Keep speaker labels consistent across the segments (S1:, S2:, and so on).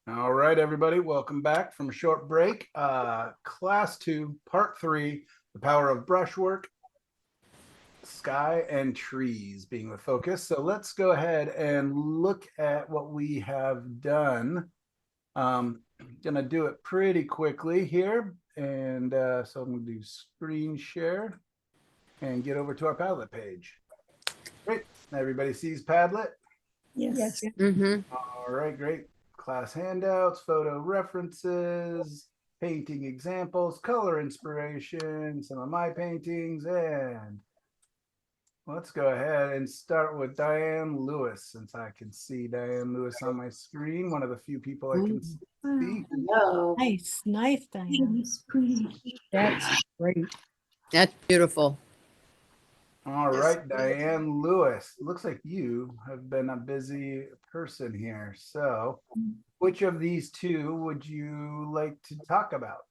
S1: All right, everybody, welcome back from a short break. Class 2, Part 3, The Power of Brushwork, Sky and Trees being the focus. So let's go ahead and look at what we have done. Gonna do it pretty quickly here. And so I'm gonna do screen share and get over to our Padlet page. Great, everybody sees Padlet?
S2: Yes.
S1: All right, great. Class handouts, photo references, painting examples, color inspiration, some of my paintings, and let's go ahead and start with Diane Lewis, since I can see Diane Lewis on my screen, one of the few people I can see.
S2: Hello.
S3: Nice, Diane. That's great.
S2: That's beautiful.
S1: All right, Diane Lewis. Looks like you have been a busy person here. So, which of these two would you like to talk about?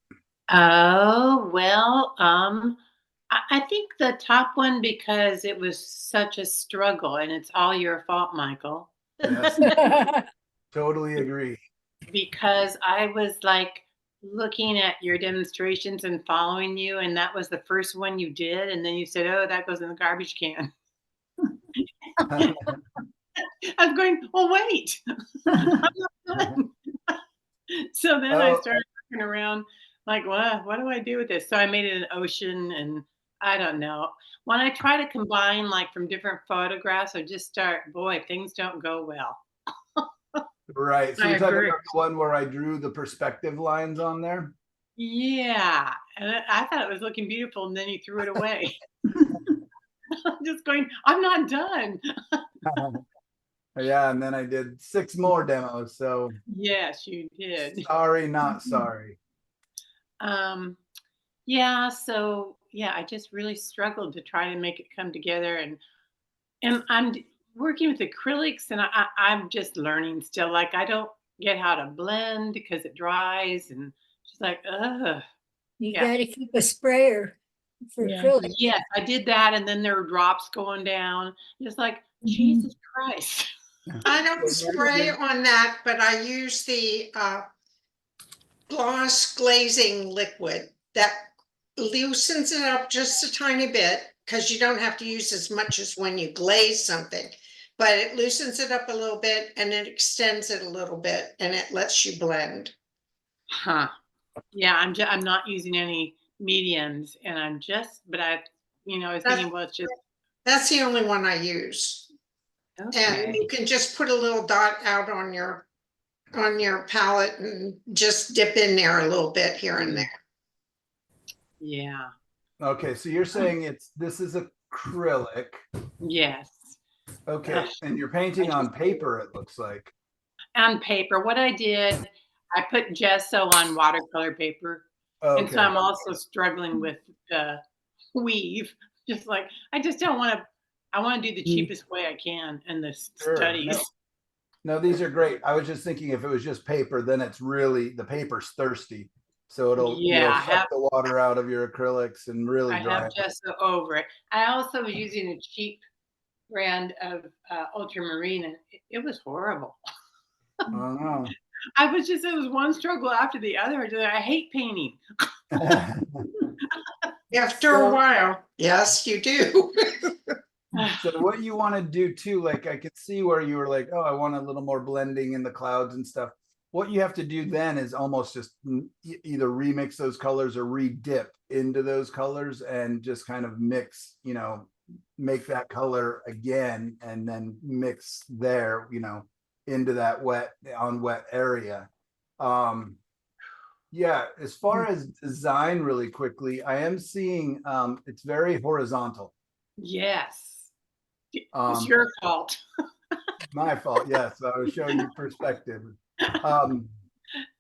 S4: Oh, well, I think the top one because it was such a struggle and it's all your fault, Michael.
S1: Yes, totally agree.
S4: Because I was like looking at your demonstrations and following you, and that was the first one you did, and then you said, "Oh, that goes in the garbage can." I was going, "Oh, wait, I'm not done." So then I started looking around, like, what do I do with this? So I made it an ocean, and I don't know. When I try to combine like from different photographs, I just start, boy, things don't go well.
S1: Right. So
S4: I
S1: you're talking
S4: agree.
S1: about the one where I drew the perspective lines on there?
S4: Yeah, and I thought it was looking beautiful, and then you threw it away. I'm just going, I'm not done.
S1: Yeah, and then I did 6 more demos. So
S4: Yes, you did.
S1: sorry, not sorry.
S4: Um, yeah, so yeah, I just really struggled to try to make it come together, and working with acrylics, and I'm just learning still. Like I don't get how to blend because it dries, and just like, ugh.
S5: You
S4: Yeah.
S5: gotta keep a sprayer for
S3: Yeah.
S5: acrylic.
S4: Yes, I did that, and then there were drops going down. Just like, Jesus Christ.
S6: I don't spray on that, but I use the gloss glazing liquid that loosens it up just a tiny bit because you don't have to use as much as when you glaze something, but it loosens it up a little bit and it extends it a little bit and it lets you blend.
S4: Huh. Yeah, I'm not using any mediums, and but I, I was thinking, well, it's just
S6: That's the only one I use. And
S4: okay.
S6: you can just put a little dot out on your palette and just dip in there a little bit here and there.
S4: Yeah.
S1: Okay, so you're saying this is acrylic.
S4: Yes.
S1: Okay, and you're painting on paper, it looks like.
S4: On paper, what I did, I put gesso on watercolor paper, and so
S1: Okay.
S4: I'm also struggling with the weave. Just like I just don't want to. I want to do the cheapest way I can in the
S1: Sure.
S4: studies.
S1: No, these are great. I was just thinking if it was just paper, then it's really the paper's thirsty. So it'll suck the water out of your acrylics and really
S4: I
S1: dry
S4: have gesso over it. I also was using a cheap brand of ultramarine, and it was horrible.
S1: Oh no.
S4: It was one struggle after the other. I hate painting.
S6: After a while, yes, you do.
S1: So what you want to do too, like I could see where you were like, oh, I want a little more blending in the clouds and stuff. What you have to do then is almost just either remix those colors or re-dip into those colors and just kind of mix, make that color again and then mix there, into that wet area. Yeah, as far as design really quickly, I am seeing it's very horizontal.
S4: Yes. It's your fault.
S1: My fault. Yes, I was showing you perspective.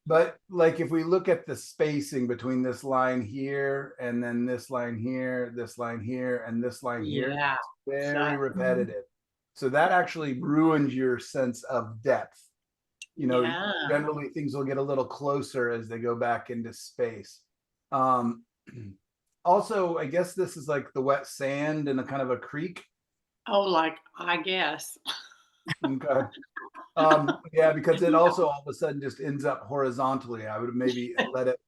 S1: But like if we look at the spacing between this line here and then this line here, this line here, and this line here,
S4: Yeah.
S1: very repetitive. So that actually ruins your sense of depth. Generally things will get a little closer as they go back into space. Also, I guess this is like the wet sand in a kind of a creek.
S4: Oh, like I guess.
S1: Okay. Yeah, because it also all of a sudden just ends up horizontally. I would maybe let it,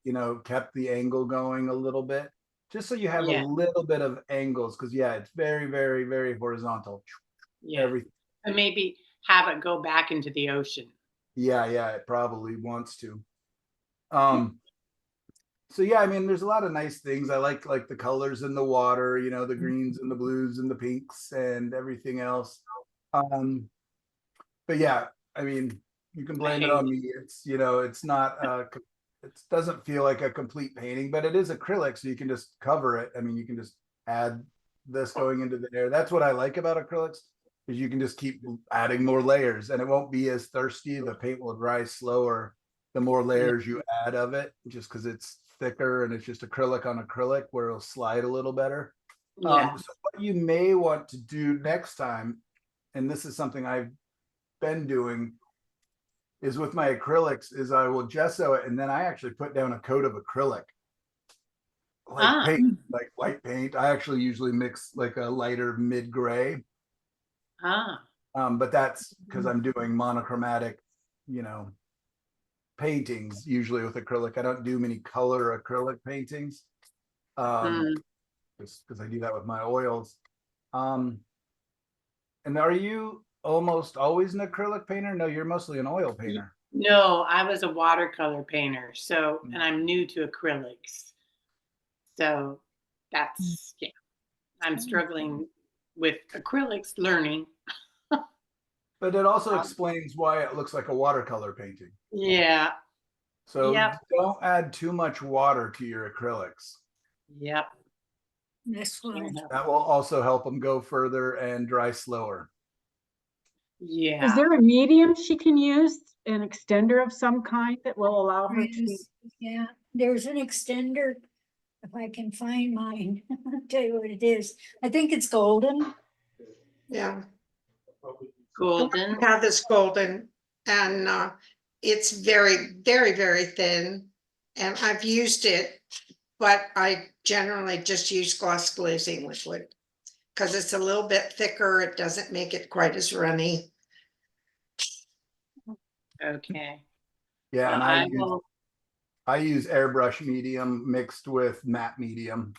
S1: kept the angle going a little bit, just so you have a
S4: Yeah.
S1: little bit of angles. Because yeah, it's very, very, very horizontal.
S4: Yeah.
S1: Everything.
S4: And maybe have it go back into the ocean.
S1: Yeah, it probably wants to. So yeah, I mean, there's a lot of nice things. I like the colors in the water, the greens and the blues and the pinks and everything else. But yeah, I mean, you can blame it on me. It's it's not it doesn't feel like a complete painting, but it is acrylic, so you can just cover it. I mean, you can just add this going into the air. That's what I like about acrylics, is you can just keep adding more layers and it won't be as thirsty. The paint will dry slower the more layers you add of it, just because it's thicker and it's just acrylic on acrylic, where it'll slide a little better.
S4: Yeah.
S1: So what you may want to do next time, and this is something I've been doing, is with my acrylics, is I will gesso it and then I actually put down a coat of acrylic, like paint, like white paint. I actually usually mix like a lighter mid-gray. But that's because I'm doing monochromatic, paintings usually with acrylic. I don't do many color acrylic paintings, just because I do that with my oils. And are you almost always an acrylic painter? No, you're mostly an oil painter.
S4: No, I was a watercolor painter. So, and I'm new to acrylics. So that's, yeah, I'm struggling with acrylics learning.
S1: But it also explains why it looks like a watercolor painting.
S4: Yeah.
S1: So
S4: Yep.
S1: don't add too much water to your acrylics.
S4: Yep.
S5: This one.
S1: That will also help them go further and dry slower.
S4: Yeah.
S7: Is there a medium she can use, an extender of some kind that will allow her to?
S5: Yeah, there's an extender. If I can find mine, I'll tell you what it is. I think it's golden.
S6: Yeah.
S4: Golden.
S6: Have this golden, and it's very, very, very thin. And I've used it, but I generally just use gloss glazing liquid because it's a little bit thicker. It doesn't make it quite as runny.
S4: Okay.
S1: Yeah,
S4: Well,
S1: and I use airbrush medium mixed with matte medium.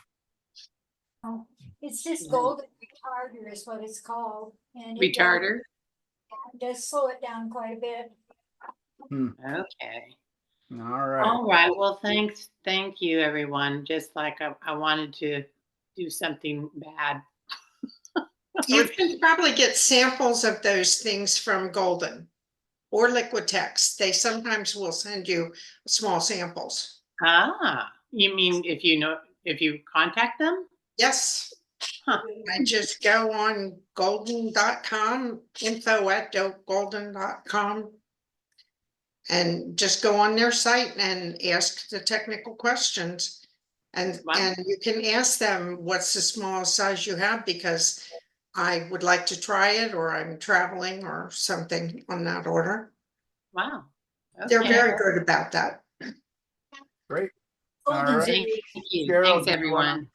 S5: Oh, it's just golden retarder is what it's called. And it
S4: retarder.
S5: does slow it down quite a bit.
S4: Okay.
S1: All right.
S4: All right. Well, thanks. Thank you, everyone. Just like I wanted to do something bad.
S6: You can probably get samples of those things from Golden or Liquitex. They sometimes will send you small samples.
S4: You mean if you contact them?
S6: Yes.
S4: Huh.
S6: I just go on golden.com, info@golden.com, and just go on their site and ask the technical questions. And you can ask them what's the smallest size you have, because I would like to try it, or I'm traveling or something on that order.
S4: Wow. Okay.
S6: They're very good about that.
S1: Great.
S5: Golden's
S1: All right.
S4: Thank you.
S1: Cheryl,
S4: Thanks, everyone.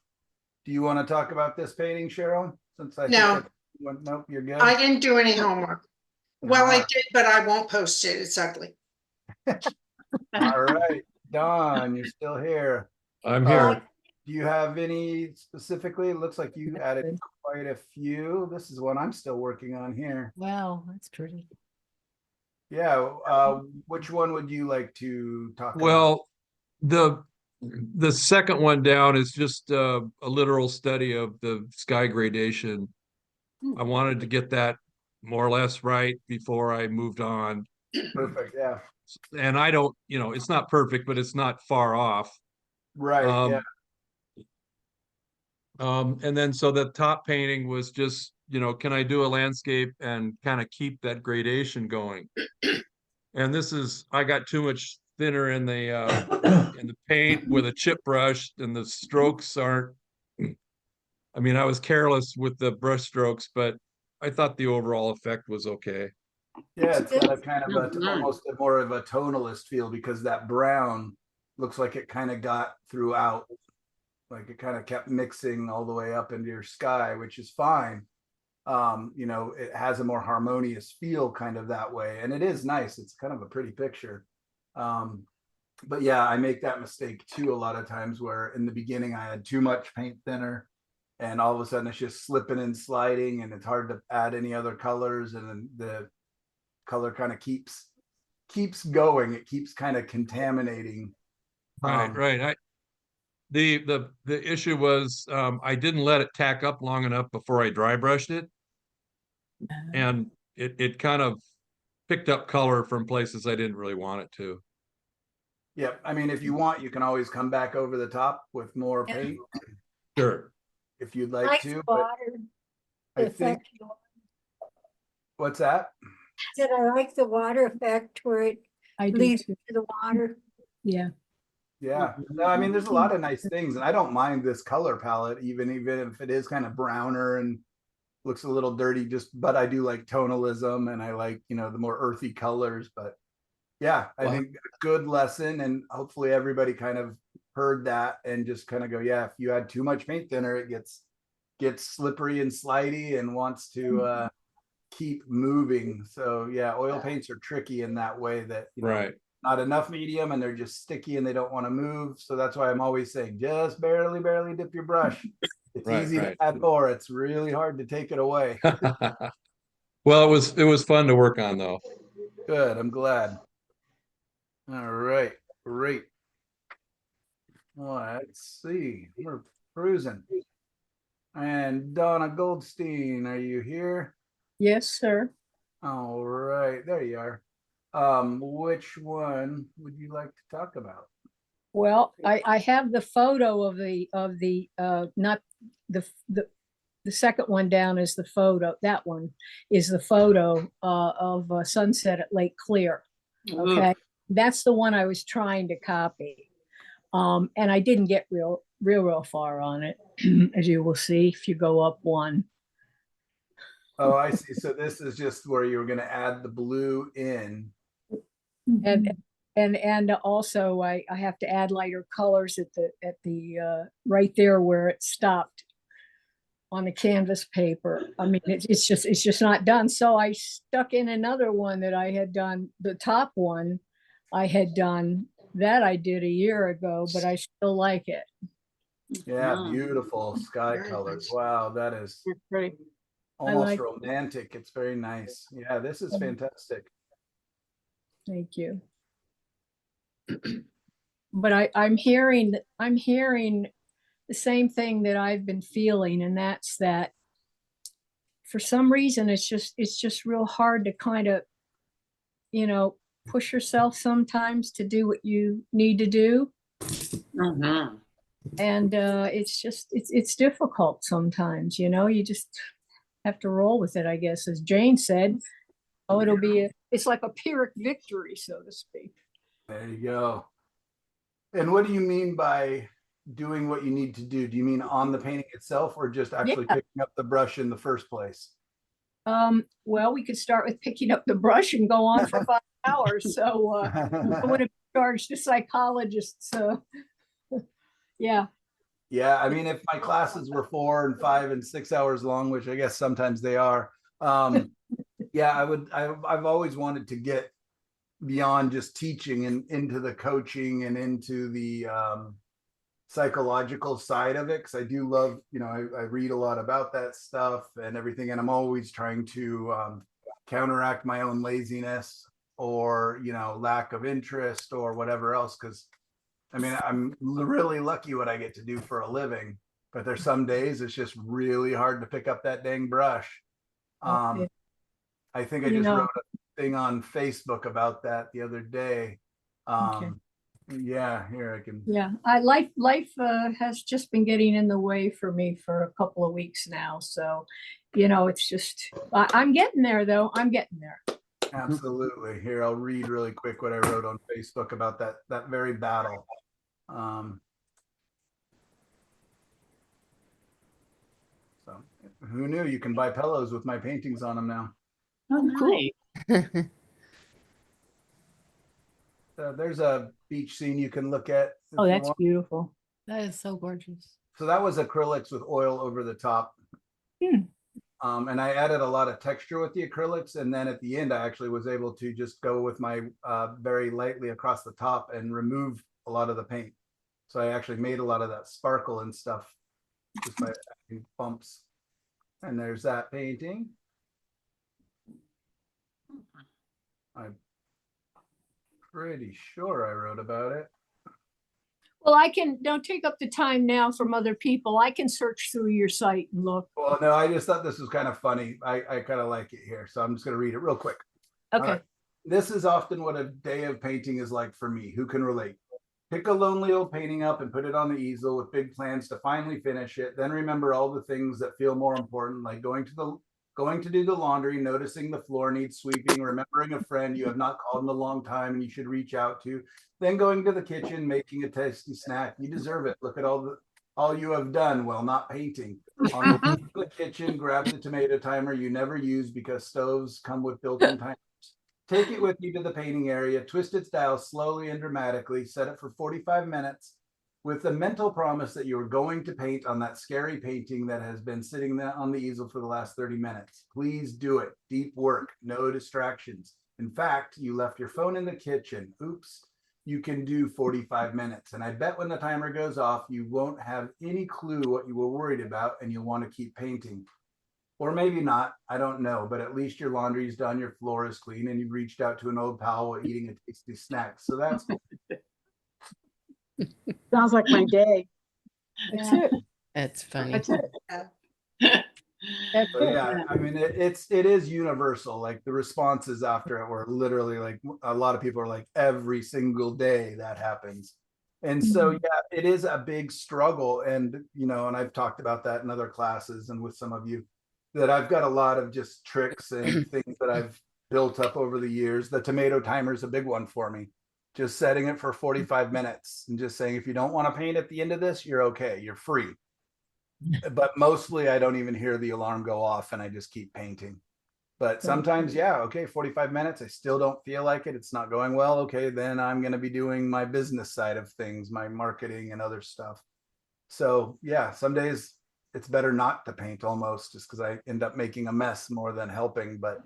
S1: Do you want to talk about this painting, Cheryl? Since I
S6: No.
S1: Nope, you're good.
S6: I didn't do any homework. Well, I
S1: Alright.
S6: did, but I won't post it. It's ugly.
S1: All right, Don, you're still here.
S8: I'm here.
S1: Do you have any specifically? It looks like you added quite a few. This is one I'm still working on here.
S3: Wow, that's pretty.
S1: Yeah, which one would you like to talk about?
S8: Well, the second one down is just a literal study of the sky gradation. I wanted to get that more or less right before I moved on.
S1: Perfect, yeah.
S8: And I don't, it's not perfect, but it's not far off.
S1: Right, yeah.
S8: And then so the top painting was just, can I do a landscape and kind of keep that gradation going? And I got too much thinner in the paint with a chip brush, and the strokes aren't, I mean, I was careless with the brush strokes, but I thought the overall effect was okay.
S1: Yeah, it's got a kind of almost more of a tonalist feel, because that brown looks like it kind of got throughout. Like it kind of kept mixing all the way up into your sky, which is fine. You know, it has a more harmonious feel kind of that way. And it is nice. It's kind of a pretty picture. But yeah, I make that mistake too a lot of times where in the beginning I had too much paint thinner and all of a sudden it's just slipping and sliding and it's hard to add any other colors, and then the color kind of keeps going. It keeps kind of contaminating.
S8: Right, right. The issue was, I didn't let it tack up long enough before I dry brushed it. And it kind of picked up color from places I didn't really want it to.
S1: Yeah, I mean, if you want, you can always come back over the top with more
S5: Yeah.
S1: paint
S8: Sure.
S1: if you'd like
S5: Like
S1: to. But
S5: water.
S1: I think,
S5: effect.
S1: what's that?
S5: Said I like the water effect where it
S3: I do
S5: leads
S3: too.
S5: to the water.
S3: Yeah.
S1: Yeah, no, I mean, there's a lot of nice things, and I don't mind this color palette, even if it is kind of browner and looks a little dirty. But I do like tonalism, and I like, you know, the more earthy colors. But yeah, I
S8: Wow.
S1: think a good lesson, and hopefully everybody kind of heard that and just kind of go, yeah, if you add too much paint thinner, it gets slippery and slidey and wants to keep moving. So yeah, oil paints are tricky in that way that, you know,
S8: Right.
S1: not enough medium and they're just sticky and they don't want to move. So that's why I'm always saying just barely dip your brush. It's
S8: Right,
S1: easy
S8: right.
S1: to add more. It's really hard to take it away.
S8: Well, it was fun to work on though.
S1: Good. I'm glad. All right. Great. Let's see. We're cruising. And Donna Goldstein, are you here?
S3: Yes, sir.
S1: All right. There you are. Which one would you like to talk about?
S3: Well, I have the photo of not the second one down is the photo. That one is the photo of sunset at Lake Clear. Okay. That's the one I was trying to copy. And I didn't get real far on it, as you will see if you go up one.
S1: Oh, I see. So this is just where you were going to add the blue in.
S3: And also I have to add lighter colors at the right there where it stopped on the canvas paper. I mean, it's just not done. So I stuck in another one that I had done. The top one I had done that I did a year ago, but I still like it.
S1: Yeah, beautiful sky
S6: Very
S1: colors.
S6: nice.
S1: Wow, that is
S7: It's pretty.
S1: almost
S3: like-
S1: romantic. It's very nice. Yeah, this is fantastic.
S3: Thank you. But I'm hearing the same thing that I've been feeling, and that's that for some reason it's just real hard to kind of, you know, push yourself sometimes to do what you need to do.
S4: Mhm.
S3: And it's difficult sometimes, you know, you just have to roll with it, I guess, as Jane said. Oh, it's like a Pyrrhic victory, so to speak.
S1: There you go. And what do you mean by doing what you need to do? Do you mean on the painting itself or just actually
S3: Yeah.
S1: picking up the brush in the first place?
S3: Well, we could start with picking up the brush and go on for 5 hours. So I would have charged a psychologist. So yeah.
S1: Yeah, I mean, if my classes were 4 and 5 and 6 hours long, which I guess sometimes they are, yeah, I've always wanted to get beyond just teaching and into the coaching and into the psychological side of it, because I do love, you know, I read a lot about that stuff and everything, and I'm always trying to counteract my own laziness or, you know, lack of interest or whatever else, because I mean, I'm really lucky what I get to do for a living, but there's some days it's just really hard to pick up that dang brush.
S3: Okay.
S1: I think I
S3: You
S1: just
S3: know-
S1: wrote a thing on Facebook about that the other day.
S3: Okay.
S1: Yeah, here I can.
S3: Yeah, life has just been getting in the way for me for a couple of weeks now. So, you know, it's just, I'm getting there though. I'm getting there.
S1: Absolutely. Here, I'll read really quick what I wrote on Facebook about that very battle. So who knew you can buy pillows with my paintings on them now?
S4: Oh, nice.
S1: There's a beach scene you can look at. if
S3: Oh,
S1: you
S3: that's
S1: want.
S2: That is so gorgeous.
S1: So that was acrylics with oil over the top.
S3: Hmm.
S1: And I added a lot of texture with the acrylics, and then at the end, I actually was able to just go with my very lightly across the top and remove a lot of the paint. So I actually made a lot of that sparkle and stuff just by adding bumps. And there's that painting. I'm pretty sure I wrote about it.
S3: Well, don't take up the time now from other people. I can search through your site and look.
S1: Well, no, I just thought this was kind of funny. I kind of like it here, so I'm just going to read it real quick. All
S3: Okay.
S1: right. This is often what a day of painting is like for me. Who can relate? Pick a lonely old painting up and put it on the easel with big plans to finally finish it. Then remember all the things that feel more important, like going to do the laundry, noticing the floor needs sweeping, remembering a friend you have not called in a long time and you should reach out to, then going to the kitchen, making a tasty snack. You deserve it. Look at all you have done while not painting. On the way to the kitchen, grab the tomato timer you never use because stoves come with built-in timers. Take it with you to the painting area, twist its dial slowly and dramatically, set it for 45 minutes with the mental promise that you are going to paint on that scary painting that has been sitting there on the easel for the last 30 minutes. Please do it. Deep work, no distractions. In fact, you left your phone in the kitchen. Oops. You can do 45 minutes. And I bet when the timer goes off, you won't have any clue what you were worried about and you'll want to keep painting. Or maybe not, I don't know, but at least your laundry's done, your floor is clean, and you've reached out to an old pal while eating a tasty snack. So that's
S7: Sounds like my day.
S3: That's it.
S2: That's funny.
S7: That's it.
S3: That's
S1: so
S3: it.
S1: yeah, I mean it is universal. Like the responses after it were literally like a lot of people are like every single day that happens. And so yeah, it is a big struggle. And and I've talked about that in other classes and with some of you, that I've got a lot of just tricks and things that I've built up over the years. The tomato timer is a big one for me. Just setting it for 45 minutes and just saying, if you don't want to paint at the end of this, you're okay. You're free. But mostly I don't even hear the alarm go off and I just keep painting. But sometimes, yeah, okay, 45 minutes. I still don't feel like it. It's not going well. Okay, then I'm going to be doing my business side of things, my marketing and other stuff. So yeah, some days it's better not to paint almost just because I end up making a mess more than helping. But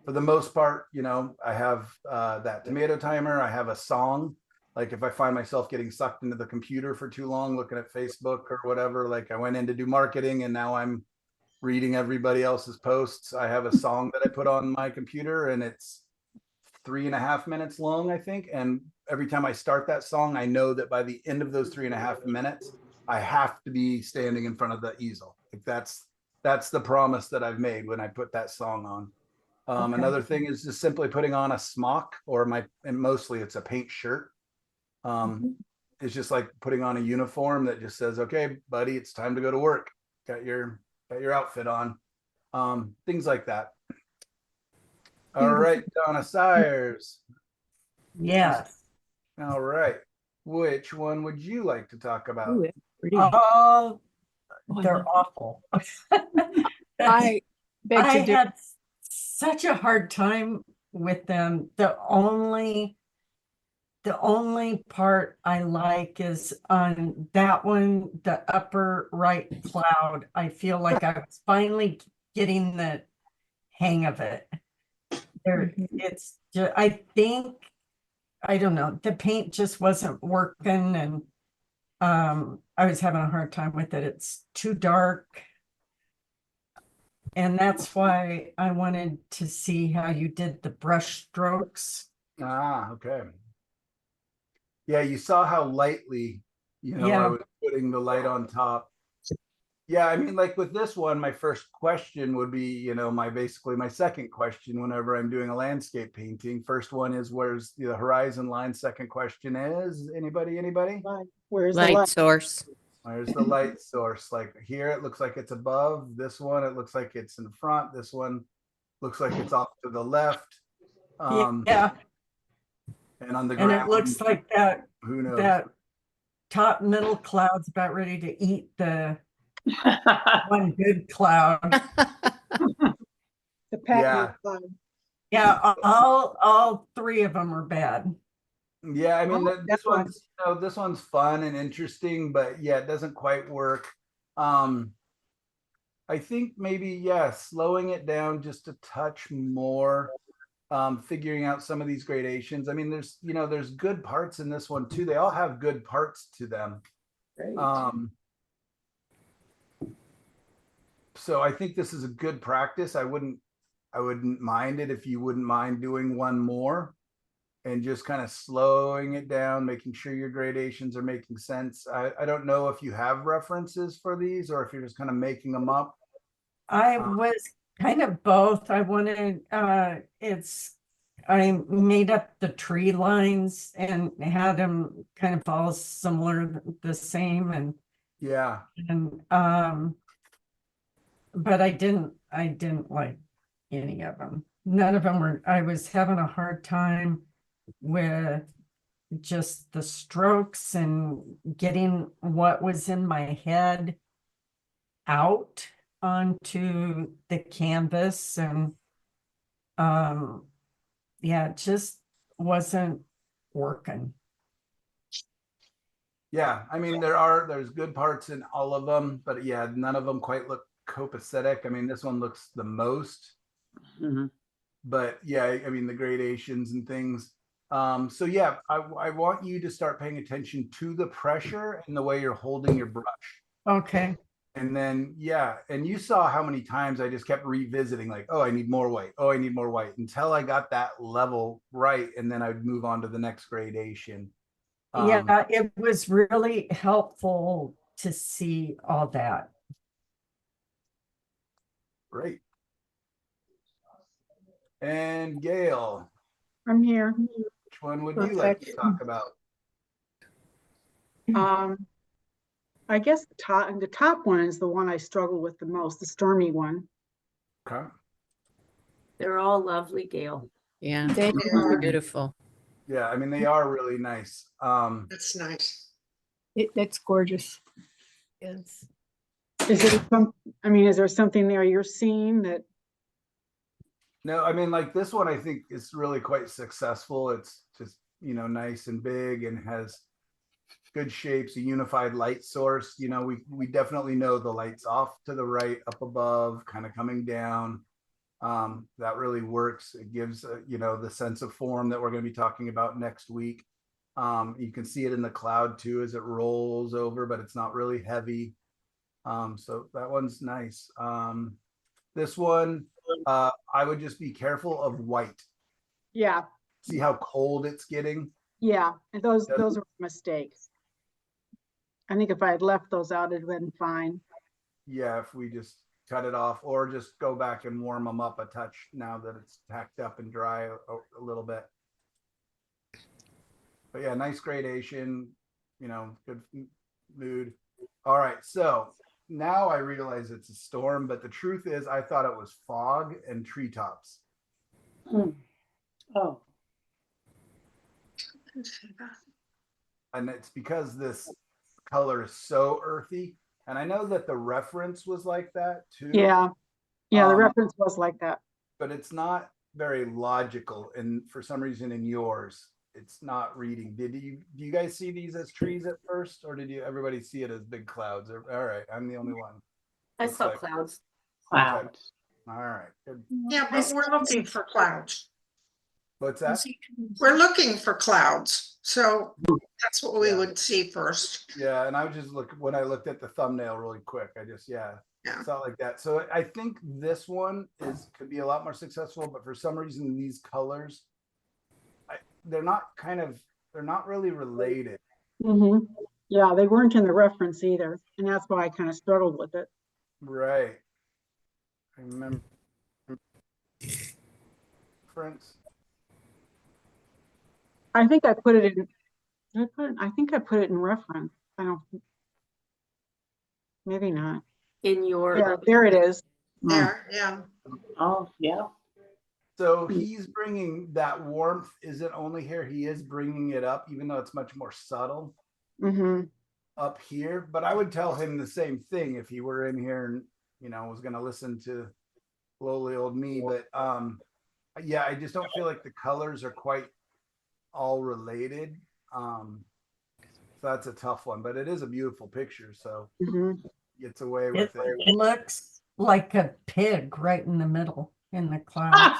S1: for the most part, I have that tomato timer. I have a song. Like if I find myself getting sucked into the computer for too long, looking at Facebook or whatever, like I went in to do marketing and now I'm reading everybody else's posts. I have a song that I put on my computer and it's 3.5 minutes long, I think. And every time I start that song, I know that by the end of those 3.5 minutes, I have to be standing in front of the easel. Like that's the promise that I've made when I put that song on. Another thing is just simply putting on a smock and mostly it's a paint shirt. It's just like putting on a uniform that just says, okay, buddy, it's time to go to work. Got your outfit on. Things like that. All right, Donna Sires.
S9: Yes.
S1: All right. Which one would you like to talk about?
S3: Ooh, it's pretty.
S9: Oh, they're awful.
S3: I beg
S9: I
S3: to differ.
S9: had such a hard time with them. The only part I like is on that one, the upper right cloud. I feel like I was finally getting the hang of it. It's just, I don't know, the paint just wasn't working and I was having a hard time with it. It's too dark. And that's why I wanted to see how you did the brush strokes.
S1: Ah, okay. Yeah, you saw how lightly, I
S9: Yeah.
S1: was putting the light on top. Yeah, I mean, like with this one, my first question would be, my second question whenever I'm doing a landscape painting. First one is where's the horizon line? Second question is anybody?
S7: Where's the
S2: Light
S7: light?
S2: source.
S1: Where's the light source? Like here, it looks like it's above. This one, it looks like it's in front. This one looks like it's off to the left.
S9: Yeah,
S1: And on the
S9: and
S1: ground,
S9: it looks like that
S1: who knows?
S9: that top middle cloud's about ready to eat the one good cloud.
S3: The pattern.
S9: Yeah, all three of them are bad.
S1: Yeah, I mean,
S7: Oh,
S1: this
S7: that's fun.
S1: one's, this one's fun and interesting, but yeah, it doesn't quite work. I think maybe, yeah, slowing it down just a touch more, figuring out some of these gradations. I mean, there's good parts in this one too. They all have good parts to them. So I think this is a good practice. I wouldn't mind it if you wouldn't mind doing one more and just kind of slowing it down, making sure your gradations are making sense. I don't know if you have references for these or if you're just kind of making them up.
S9: I was kind of both. I made up the tree lines and had them kind of all similar, the same,
S1: Yeah.
S9: but I didn't like any of them. None of them were, I was having a hard time with just the strokes and getting what was in my head out onto the canvas, and yeah, it just wasn't working.
S1: Yeah, I mean, there's good parts in all of them, but yeah, none of them quite look copacetic. I mean, this one looks the most, but yeah, I mean, the gradations and things. So yeah, I want you to start paying attention to the pressure and the way you're holding your brush.
S9: Okay.
S1: And then, yeah, and you saw how many times I just kept revisiting, like, oh, I need more white. Oh, I need more white, until I got that level right. And then I'd move on to the next gradation.
S9: Yeah, it was really helpful to see all that.
S1: Great. And Gail,
S7: I'm here.
S1: which one would you like to talk about?
S7: I guess the top one is the one I struggle with the most, the stormy one.
S1: Okay.
S2: They're all lovely, Gail. Yeah,
S3: They are.
S2: beautiful.
S1: Yeah, I mean, they are really nice.
S6: That's nice.
S3: That's gorgeous.
S2: Yes.
S7: Is there something there you're seeing that?
S1: No, I mean, like this one, I think is really quite successful. It's just, nice and big and has good shapes, a unified light source. We definitely know the light's off to the right, up above, kind of coming down. That really works. It gives, the sense of form that we're going to be talking about next week. You can see it in the cloud too, as it rolls over, but it's not really heavy. So that one's nice. This one, I would just be careful of white.
S7: Yeah,
S1: See how cold it's getting?
S7: yeah, and those are mistakes. I think if I had left those out, it'd been fine.
S1: Yeah, if we just cut it off or just go back and warm them up a touch now that it's tacked up and dry a little bit. But yeah, nice gradation, good mood. All right, so now I realize it's a storm, but the truth is I thought it was fog and treetops.
S4: Oh.
S1: And it's because this color is so earthy. And I know that the reference was like that too.
S7: Yeah, the reference was like that.
S1: But it's not very logical. And for some reason in yours, it's not reading. Do you guys see these as trees at first, or did everybody see it as big clouds? All right, I'm the only one.
S2: I
S1: Looks
S2: saw
S1: like-
S2: clouds.
S4: Clouds.
S1: All right, good.
S6: Yeah, but we're looking for clouds.
S1: What's that?
S6: We're looking for clouds. So that's what we
S1: Yeah.
S6: would see first.
S1: Yeah, and I was just when I looked at the thumbnail really quick, I just
S6: Yeah.
S1: saw it like that. So I think this one could be a lot more successful, but for some reason these colors, they're not really related.
S7: Yeah, they weren't in the reference either, and that's why I kind of struggled with it.
S1: Right. I remember. Friends.
S7: I think I put it in. I think I put it in reference. I don't. Maybe not.
S2: In your.
S7: Yeah, there it is.
S6: There, yeah.
S4: Oh, yeah.
S1: So he's bringing that warmth isn't only here, he is bringing it up, even though it's much more subtle up here. But I would tell him the same thing if he were in here and, was going to listen to lowly old me. But yeah, I just don't feel like the colors are quite all related. So that's a tough one, but it is a beautiful picture. So gets away with it.
S9: It looks like a pig right in the middle in the clouds.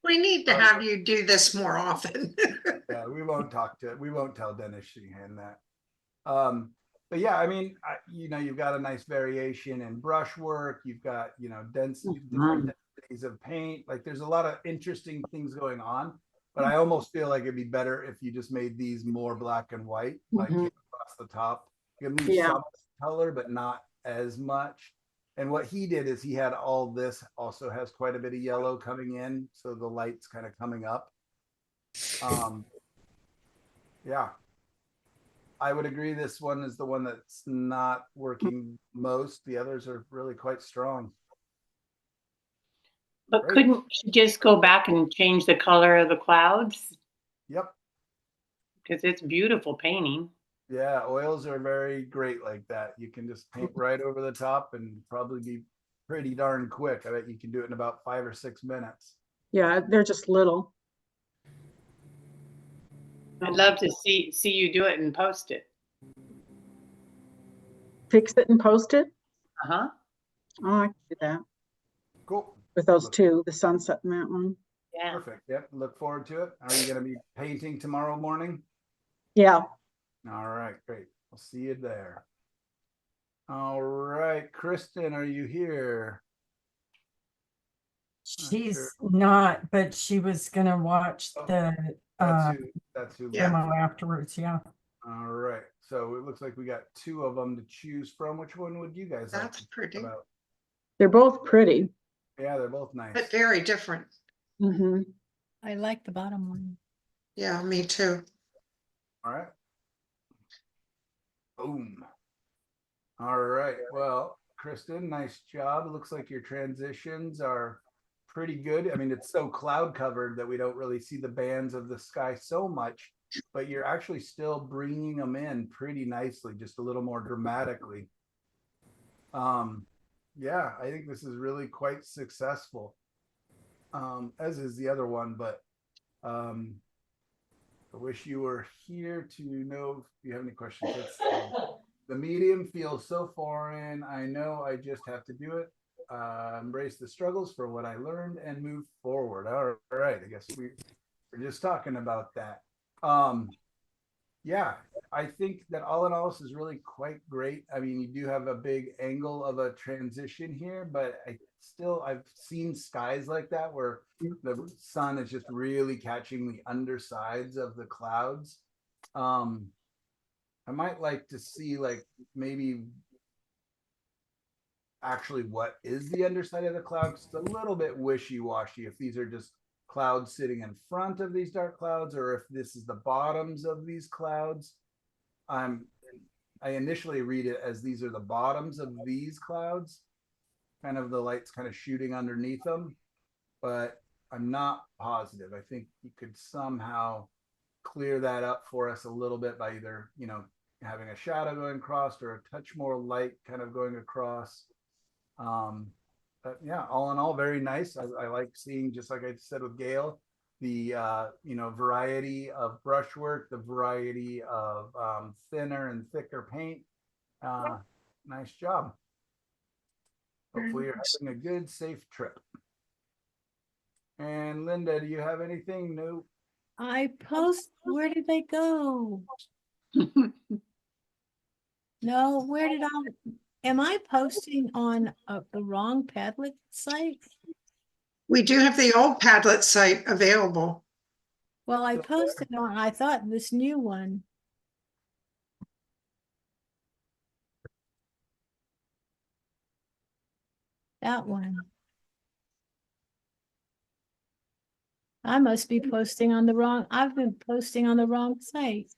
S6: We need to have you do this more often.
S1: Yeah, we won't tell Dennis Sheehan that. But yeah, I mean, you've got a nice variation in brushwork. You've got, different densities of paint. Like there's a lot of interesting things going on, but I almost feel like it'd be better if you just made these more black and white, like
S7: Mhm.
S1: across the top. You can leave
S7: Yeah.
S1: some color, but not as much. And what he did is he had all this also has quite a bit of yellow coming in. So the light's kind of coming up. Yeah. I would agree this one is the one that's not working most. The others are really quite strong.
S4: But
S1: Great.
S4: couldn't you just go back and change the color of the clouds?
S1: Yep.
S4: Because it's beautiful painting.
S1: Yeah, oils are very great like that. You can just paint right over the top and probably be pretty darn quick. I bet you can do it in about 5 or 6 minutes.
S7: Yeah, they're just little.
S4: I'd love to see you do it and post it.
S7: Fix it and post it.
S4: Uh-huh.
S7: Oh, I can do that
S1: Cool.
S7: with those two, the sunset and that one.
S4: Yeah.
S1: Perfect. Yep. Look forward to it. Are you going to be painting tomorrow morning?
S7: Yeah.
S1: All right, great. I'll see you there. All right, Kristen, are you here?
S9: She's not, but she was gonna watch
S1: Oh,
S9: the
S1: That's who.
S9: demo afterwards. Yeah.
S1: All right. So it looks like we got 2 of them to choose from. Which one would you guys like
S6: That's
S1: to talk
S6: pretty,
S1: about?
S7: They're both pretty.
S1: Yeah, they're both nice.
S6: but very different.
S7: Mm-hmm.
S3: I like the bottom one.
S6: Yeah, me too.
S1: All right. Boom. All right. Well, Kristen, nice job. It looks like your transitions are pretty good. I mean, it's so cloud covered that we don't really see the bands of the sky so much, but you're actually still bringing them in pretty nicely, just a little more dramatically. Yeah, I think this is really quite successful, as is the other one, but I wish you were here to know if you have any questions. The medium feels so foreign. I know I just have to do it. Embrace the struggles for what I learned and move forward. All right. I guess we're just talking about that. Yeah, I think that all in all, this is really quite great. I mean, you do have a big angle of a transition here, but I've seen skies like that where the sun is just really catching the undersides of the clouds. I might like to see like maybe actually what is the underside of the cloud. It's a little bit wishy-washy if these are just clouds sitting in front of these dark clouds or if this is the bottoms of these clouds. I initially read it as these are the bottoms of these clouds, kind of the light's kind of shooting underneath them, but I'm not positive. I think you could somehow clear that up for us a little bit by either, having a shadow going across or a touch more light kind of going across. But yeah, all in all, very nice. I like seeing, just like I said with Gail, the variety of brushwork, the variety of thinner and thicker paint. Nice job. Hopefully you're having a good, safe trip. And Linda, do you have anything new?
S2: Where did they go? No, am I posting on the wrong Padlet site?
S6: We do have the old Padlet site available.
S2: Well, I posted I thought this new one. That one. I must be posting on I've been posting on the wrong site.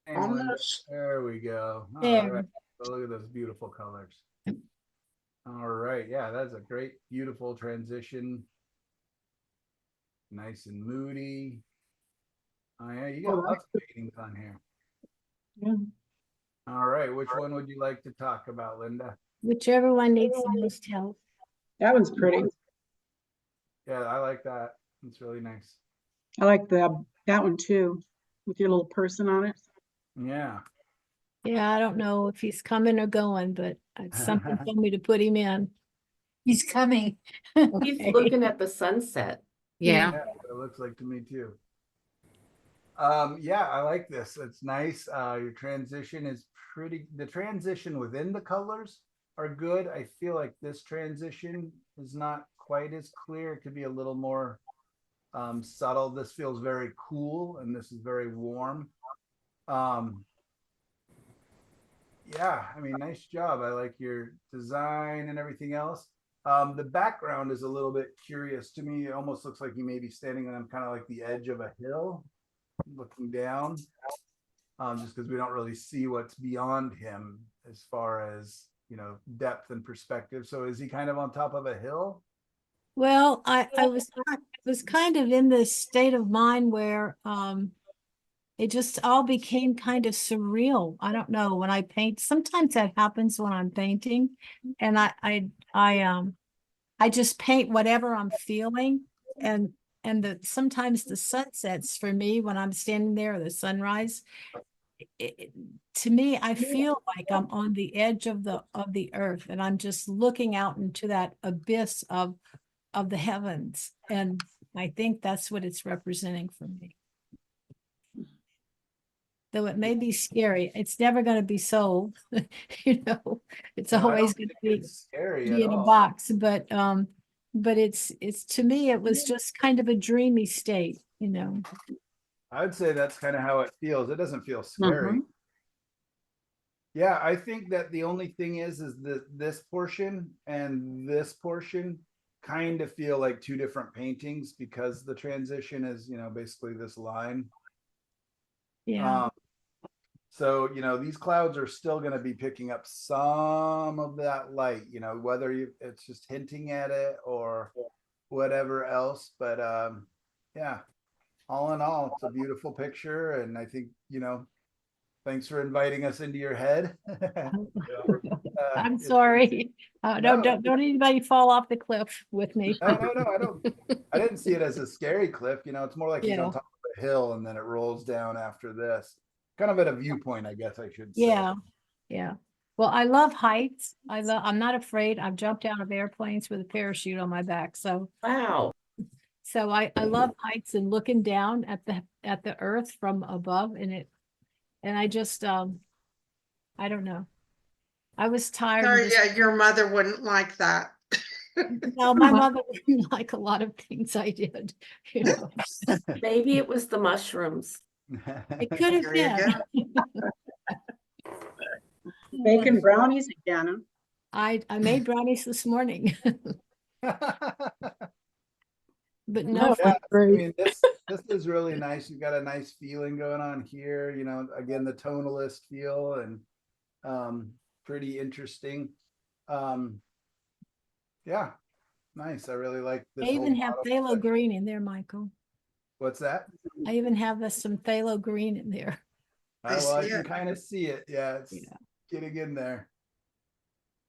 S6: Almost.
S1: There we go. All
S2: There.
S1: right. So look at those beautiful colors. All right. Yeah, that's a great, beautiful transition. Nice and moody. Oh yeah, you got lots of paintings on here.
S7: Yeah.
S1: All right. Which one would you like to talk about, Linda?
S2: Whichever one needs the most help.
S7: That one's pretty.
S1: Yeah, I like that. It's really nice.
S7: I like that one too, with your little person on it.
S1: Yeah.
S2: Yeah, I don't know if he's coming or going, but something told me to put him in.
S5: He's coming.
S10: He's
S2: Okay.
S10: looking at the sunset.
S2: Yeah.
S1: Yeah, it looks like to me too. Yeah, I like this. It's nice. Your transition is the transition within the colors are good. I feel like this transition is not quite as clear. It could be a little more subtle. This feels very cool and this is very warm. Yeah, I mean, nice job. I like your design and everything else. The background is a little bit curious to me. It almost looks like he may be standing on kind of like the edge of a hill, looking down, just because we don't really see what's beyond him as far as, you know, depth and perspective. So is he kind of on top of a hill?
S2: Well, I was kind of in this state of mind where it just all became kind of surreal. I don't know, when I paint, sometimes that happens when I'm painting, and I just paint whatever I'm feeling, and sometimes the sunsets for me when I'm standing there, or the sunrise, to me, I feel like I'm on the edge of the earth, and I'm just looking out into that abyss of the heavens, and I think that's what it's representing for me. Though it may be scary, it's never going to be sold. You know, it's
S1: No, I
S2: always
S1: don't
S2: going to
S1: think
S2: be
S1: it's scary
S2: be
S1: at
S2: in a
S1: all.
S2: box, but it's to me, it was just kind of a dreamy state, you know.
S1: I would say that's kind of how it feels. It doesn't feel scary. Yeah, I think that the only thing is that this portion and this portion kind of feel like two different paintings because the transition is, you know, basically this line.
S2: Yeah.
S1: So, you know, these clouds are still going to be picking up some of that light, you know, whether it's just hinting at it or whatever else. But yeah, all in all, it's a beautiful picture. And I think, you know, thanks for inviting us into your head.
S2: I'm sorry. Don't anybody fall off the cliff with me.
S1: No, I didn't see it as a scary cliff. You know, it's more like he's
S2: Yeah.
S1: on top of a hill and then it rolls down after this. Kind of at a viewpoint, I guess I should say.
S2: Yeah. Yeah. Well, I love heights. I'm not afraid. I've jumped out of airplanes with a parachute on my back. So
S10: Wow.
S2: I love heights and looking down at the earth from above, and I just I don't know. I was tired.
S6: Sorry,
S2: and just-
S6: yeah, your mother wouldn't like that.
S2: No, my mother didn't like a lot of things I did, you know.
S10: Maybe it was the mushrooms.
S2: It could have
S6: There you
S2: been.
S7: Making brownies again.
S2: I made brownies this morning, but no,
S1: Yeah, I mean, this is really nice. You've got a nice feeling going on here. You know, again, the tonalist feel and pretty interesting. Yeah, nice. I really like this.
S2: I even
S1: whole
S2: have
S1: bottom
S2: phthalo
S1: section.
S2: green in there, Michael.
S1: What's that?
S2: I even have some phthalo green in there.
S1: Well, I
S6: see
S1: can
S6: it.
S1: kind of see it. Yeah, it's
S2: Yeah.
S1: getting in there.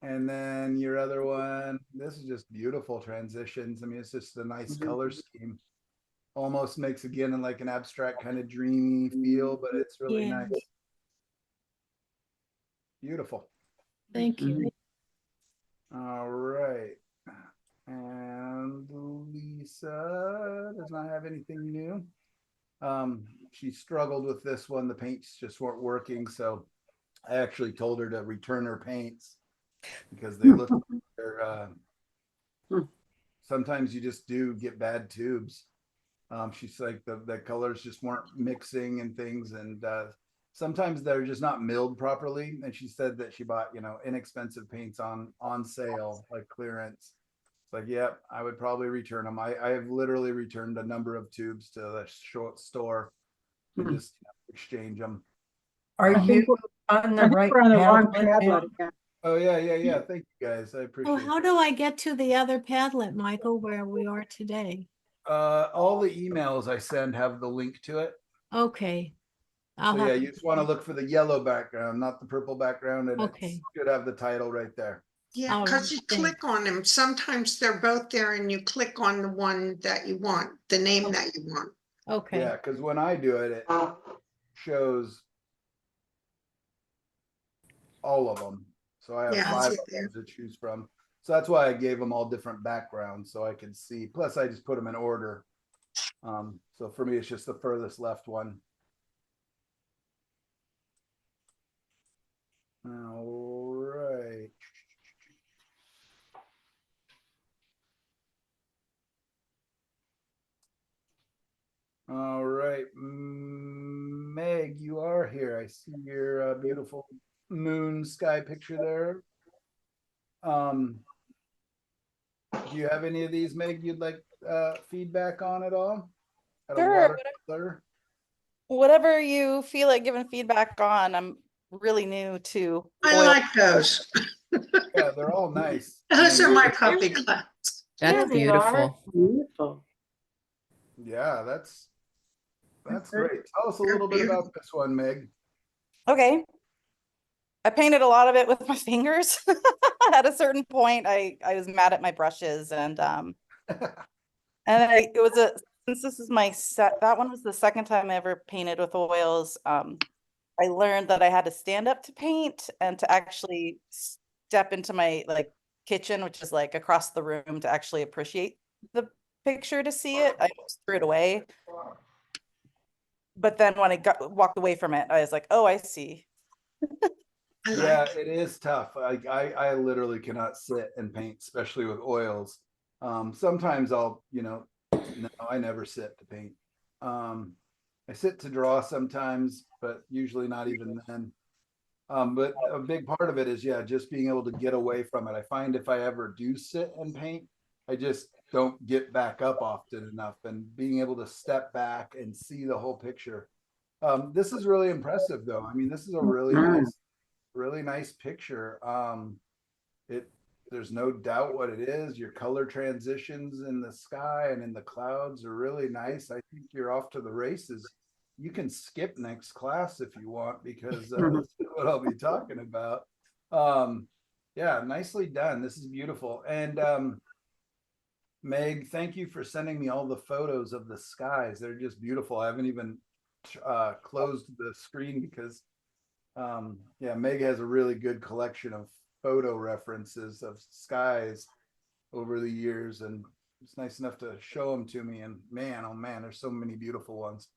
S1: And then your other one, this is just beautiful transitions. I mean, it's just a nice color scheme. Almost makes again like an abstract kind of dreamy feel, but it's really
S2: Yeah.
S1: nice. Beautiful.
S2: Thank you.
S1: All right. And Lisa does not have anything new. She struggled with this one. The paints just weren't working. So I actually told her to return her paints because they look, sometimes you just do get bad tubes. She's like the colors just weren't mixing and things. And sometimes they're just not milled properly. And she said that she bought, you know, inexpensive paints on sale, like clearance. It's like, yep, I would probably return them. I have literally returned a number of tubes to the short store and just exchange them.
S9: Are
S7: I think
S9: you on the
S7: I think
S9: right
S7: we're on the wrong
S9: Padlet now?
S7: Padlet again.
S1: Oh yeah. Thank you guys. I appreciate
S2: Oh, how
S1: it.
S2: do I get to the other Padlet, Michael, where we are today?
S1: All the emails I send have the link to it.
S2: Okay.
S1: So yeah, you just want to look for the yellow background, not the purple background, and
S2: Okay.
S1: it should have the title right there.
S6: Yeah,
S2: Oh,
S6: because you
S2: thanks.
S6: click on them. Sometimes they're both there and you click on the one that you want, the name that you want.
S2: Okay.
S1: Yeah, because when I do it, it shows all of them. So I have
S6: Yeah, I
S1: 5
S6: see
S1: of
S6: it there.
S1: them to choose from. So that's why I gave them all different backgrounds so I could see. Plus, I just put them in order. So for me, it's just the furthest left one. All right. All right, Meg, you are here. I see your beautiful moon sky picture there. Do you have any of these, Meg, you'd like feedback on at all? At a
S11: Sure,
S1: watercolor?
S11: whatever you feel like giving feedback on. I'm really new to
S6: I
S11: oil.
S6: like those.
S1: Yeah, they're all nice.
S6: Those are
S1: And
S6: my puppy clouds.
S10: That's
S9: There they are.
S10: beautiful. Beautiful.
S1: yeah, that's
S3: That's
S1: great. Tell us a
S6: They're
S1: little bit about
S6: beautiful.
S1: this one, Meg.
S11: Okay. I painted a lot of it with my fingers. At a certain point, I was mad at my brushes and it was since this is my that one was the second time I ever painted with oils. I learned that I had to stand up to paint and to actually step into my like kitchen, which is like across the room, to actually appreciate the picture to see it. I just threw it away. But then when I walked away from it, I was like, oh, I see.
S6: I
S1: Yeah,
S6: like
S1: it is tough. I literally cannot sit and paint, especially with oils. Sometimes I'll, no, I never sit to paint. I sit to draw sometimes, but usually not even then. But a big part of it is, yeah, just being able to get away from it. I find if I ever do sit and paint, I just don't get back up often enough, and being able to step back and see the whole picture. This is really impressive though. I mean, this is a really nice picture. There's no doubt what it is. Your color transitions in the sky and in the clouds are really nice. I think you're off to the races. You can skip next class if you want, because this is what I'll be talking about. Yeah, nicely done. This is beautiful. And Meg, thank you for sending me all the photos of the skies. They're just beautiful. I haven't even closed the screen because yeah, Meg has a really good collection of photo references of skies over the years, and it's nice enough to show them to me. And man, oh man, there's so many beautiful ones.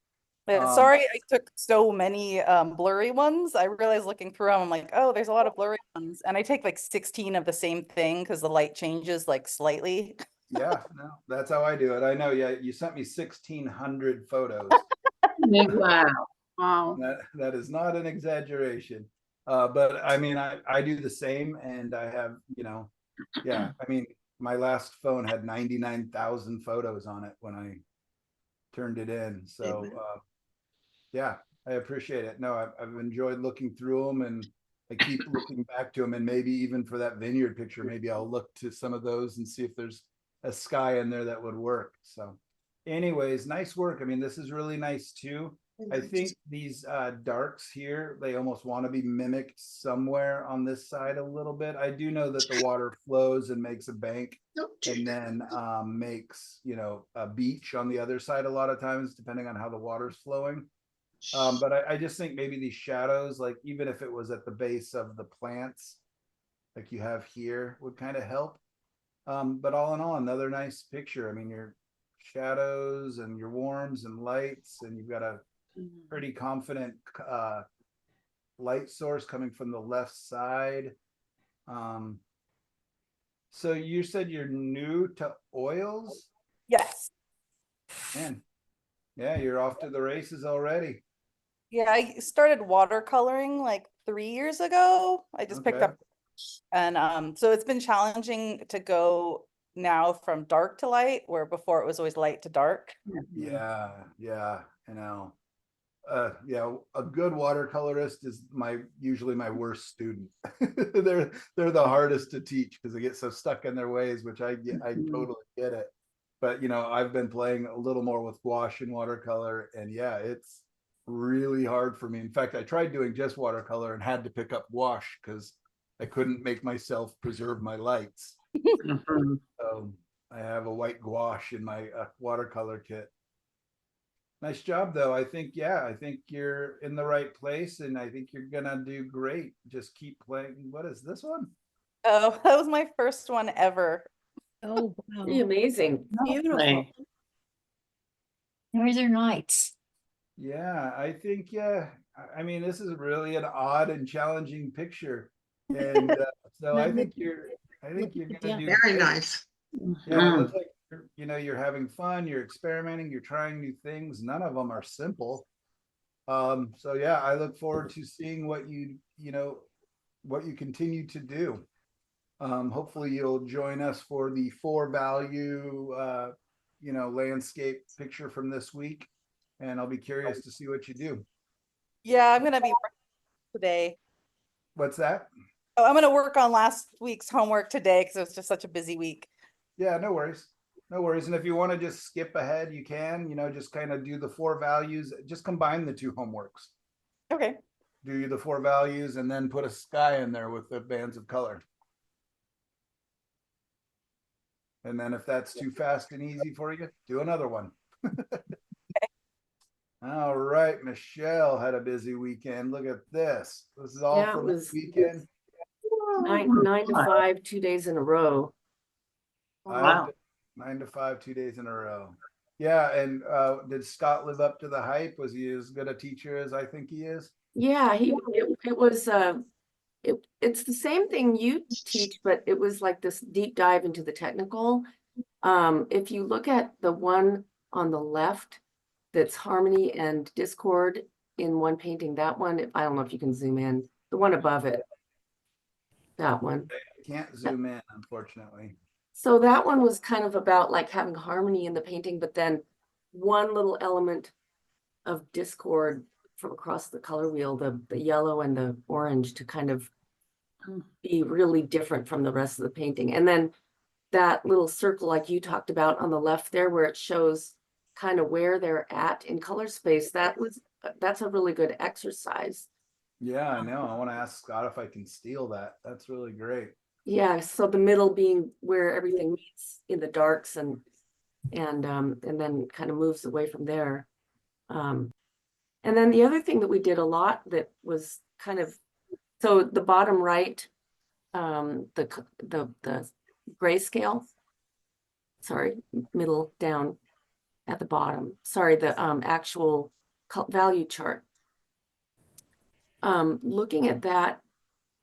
S11: Sorry, I took so many blurry ones. I realized looking through them, I'm like, oh, there's a lot of blurry ones. And I take like 16 of the same thing because the light changes like slightly.
S1: Yeah, no, that's how I do it. I know. Yeah, you sent me 1,600 photos.
S4: Wow.
S7: Wow.
S1: That is not an exaggeration. But I mean, I do the same, and I have, yeah, I mean, my last phone had 99,000 photos on it when I turned it in. So yeah, I appreciate it. No, I've enjoyed looking through them, and I keep looking back to them, and maybe even for that vineyard picture, maybe I'll look to some of those and see if there's a sky in there that would work. So anyways, nice work. I mean, this is really nice too. I think these darks here, they almost want to be mimicked somewhere on this side a little bit. I do know that the water flows and makes a bank, and then makes, a beach on the other side a lot of times, depending on how the water's flowing. But I just think maybe these shadows, like even if it was at the base of the plants, like you have here, would kind of help. But all in all, another nice picture. I mean, your shadows and your warms and lights, and you've got a pretty confident light source coming from the left side. So you said you're new to oils?
S11: Yes.
S1: Man, yeah, you're off to the races already.
S11: Yeah, I started watercoloring like 3 years ago. I just picked
S1: Okay.
S11: up, and so it's been challenging to go now from dark to light, where before it was always light to dark.
S1: Yeah, I know. Yeah, a good watercolorist is usually my worst student. They're the hardest to teach because they get so stuck in their ways, which I totally get it. But I've been playing a little more with gouache and watercolor, and yeah, it's really hard for me. In fact, I tried doing just watercolor and had to pick up gouache because I couldn't make myself preserve my lights.
S4: Mhm.
S1: So I have a white gouache in my watercolor kit. Nice job, though. I think you're in the right place, and I think you're gonna do great. Just keep playing. What is this one?
S11: Oh, that was my first one ever.
S2: Oh,
S10: Pretty
S2: wow.
S10: amazing.
S2: Beautiful.
S4: Right.
S5: Northern Lights.
S1: Yeah, I think, I mean, this is really an odd and challenging picture. And so I think you're gonna do
S6: Very
S1: great.
S6: nice.
S1: Yeah, it
S4: Mhm.
S1: looks like you're having fun, you're experimenting, you're trying new things. None of them are simple. So yeah, I look forward to seeing what what you continue to do. Hopefully you'll join us for the 4 value landscape picture from this week. And I'll be curious to see what you do.
S11: Yeah, I'm gonna be working today.
S1: What's that?
S11: Oh, I'm gonna work on last week's homework today because it was just such a busy week.
S1: Yeah, no worries. No worries. And if you want to just skip ahead, you can, just kind of do the 4 values, just combine the 2 homeworks.
S11: Okay.
S1: Do the 4 values and then put a sky in there with the bands of color. And then if that's too fast and easy for you, do another one. All right, Michelle had a busy weekend. Look at this. This is all
S10: Yeah, it
S1: from
S10: was-
S1: this weekend.
S10: 9 to 5, 2 days in a row.
S4: Wow.
S1: 9 to 5, 2 days in a row. Yeah, and did Scott live up to the hype? Was he as good a teacher as I think he is?
S10: Yeah, it was it's the same thing you teach, but it was like this deep dive into the technical. If you look at the one on the left, that's harmony and discord in one painting, that one, I don't know if you can zoom in, the one above it. That one.
S1: Can't zoom in, unfortunately.
S10: So that one was kind of about like having harmony in the painting, but then one little element of discord from across the color wheel, the yellow and the orange, to kind of be really different from the rest of the painting. And then that little circle like you talked about on the left there, where it shows kind of where they're at in color space, that's a really good exercise.
S1: Yeah, I know. I want to ask Scott if I can steal that. That's really great.
S10: Yeah, so the middle being where everything meets in the darks and then kind of moves away from there. And then the other thing that we did a lot that was kind of, so the bottom right, the grayscale, sorry, middle down at the bottom, sorry, the actual value chart. Looking at that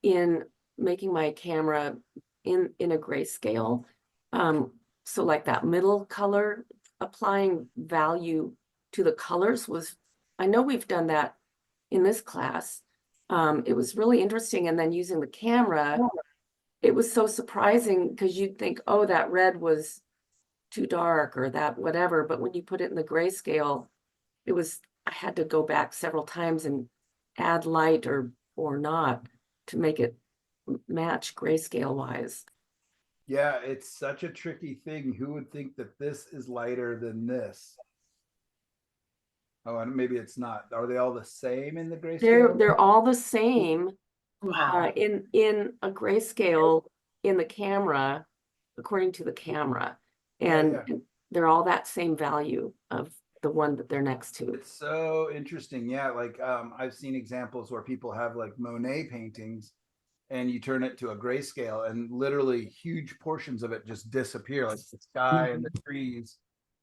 S10: in making my camera in a grayscale, so like that middle color, applying value to the colors was, I know we've done that in this class. It was really interesting. And then using the camera, it was so surprising because you'd think, oh, that red was too dark or that whatever. But when you put it in the grayscale, I had to go back several times and add light or not to make it match grayscale wise.
S1: Yeah, it's such a tricky thing. Who would think that this is lighter than this? Oh, and maybe it's not. Are they all the same in the grayscale?
S10: They're all the same
S4: Wow.
S10: in a grayscale in the camera, according to the camera. And they're all that same value of the one that they're next to.
S1: It's so interesting. Yeah, like I've seen examples where people have like Monet paintings and you turn it to a grayscale and literally huge portions of it just disappear. Like the sky and the trees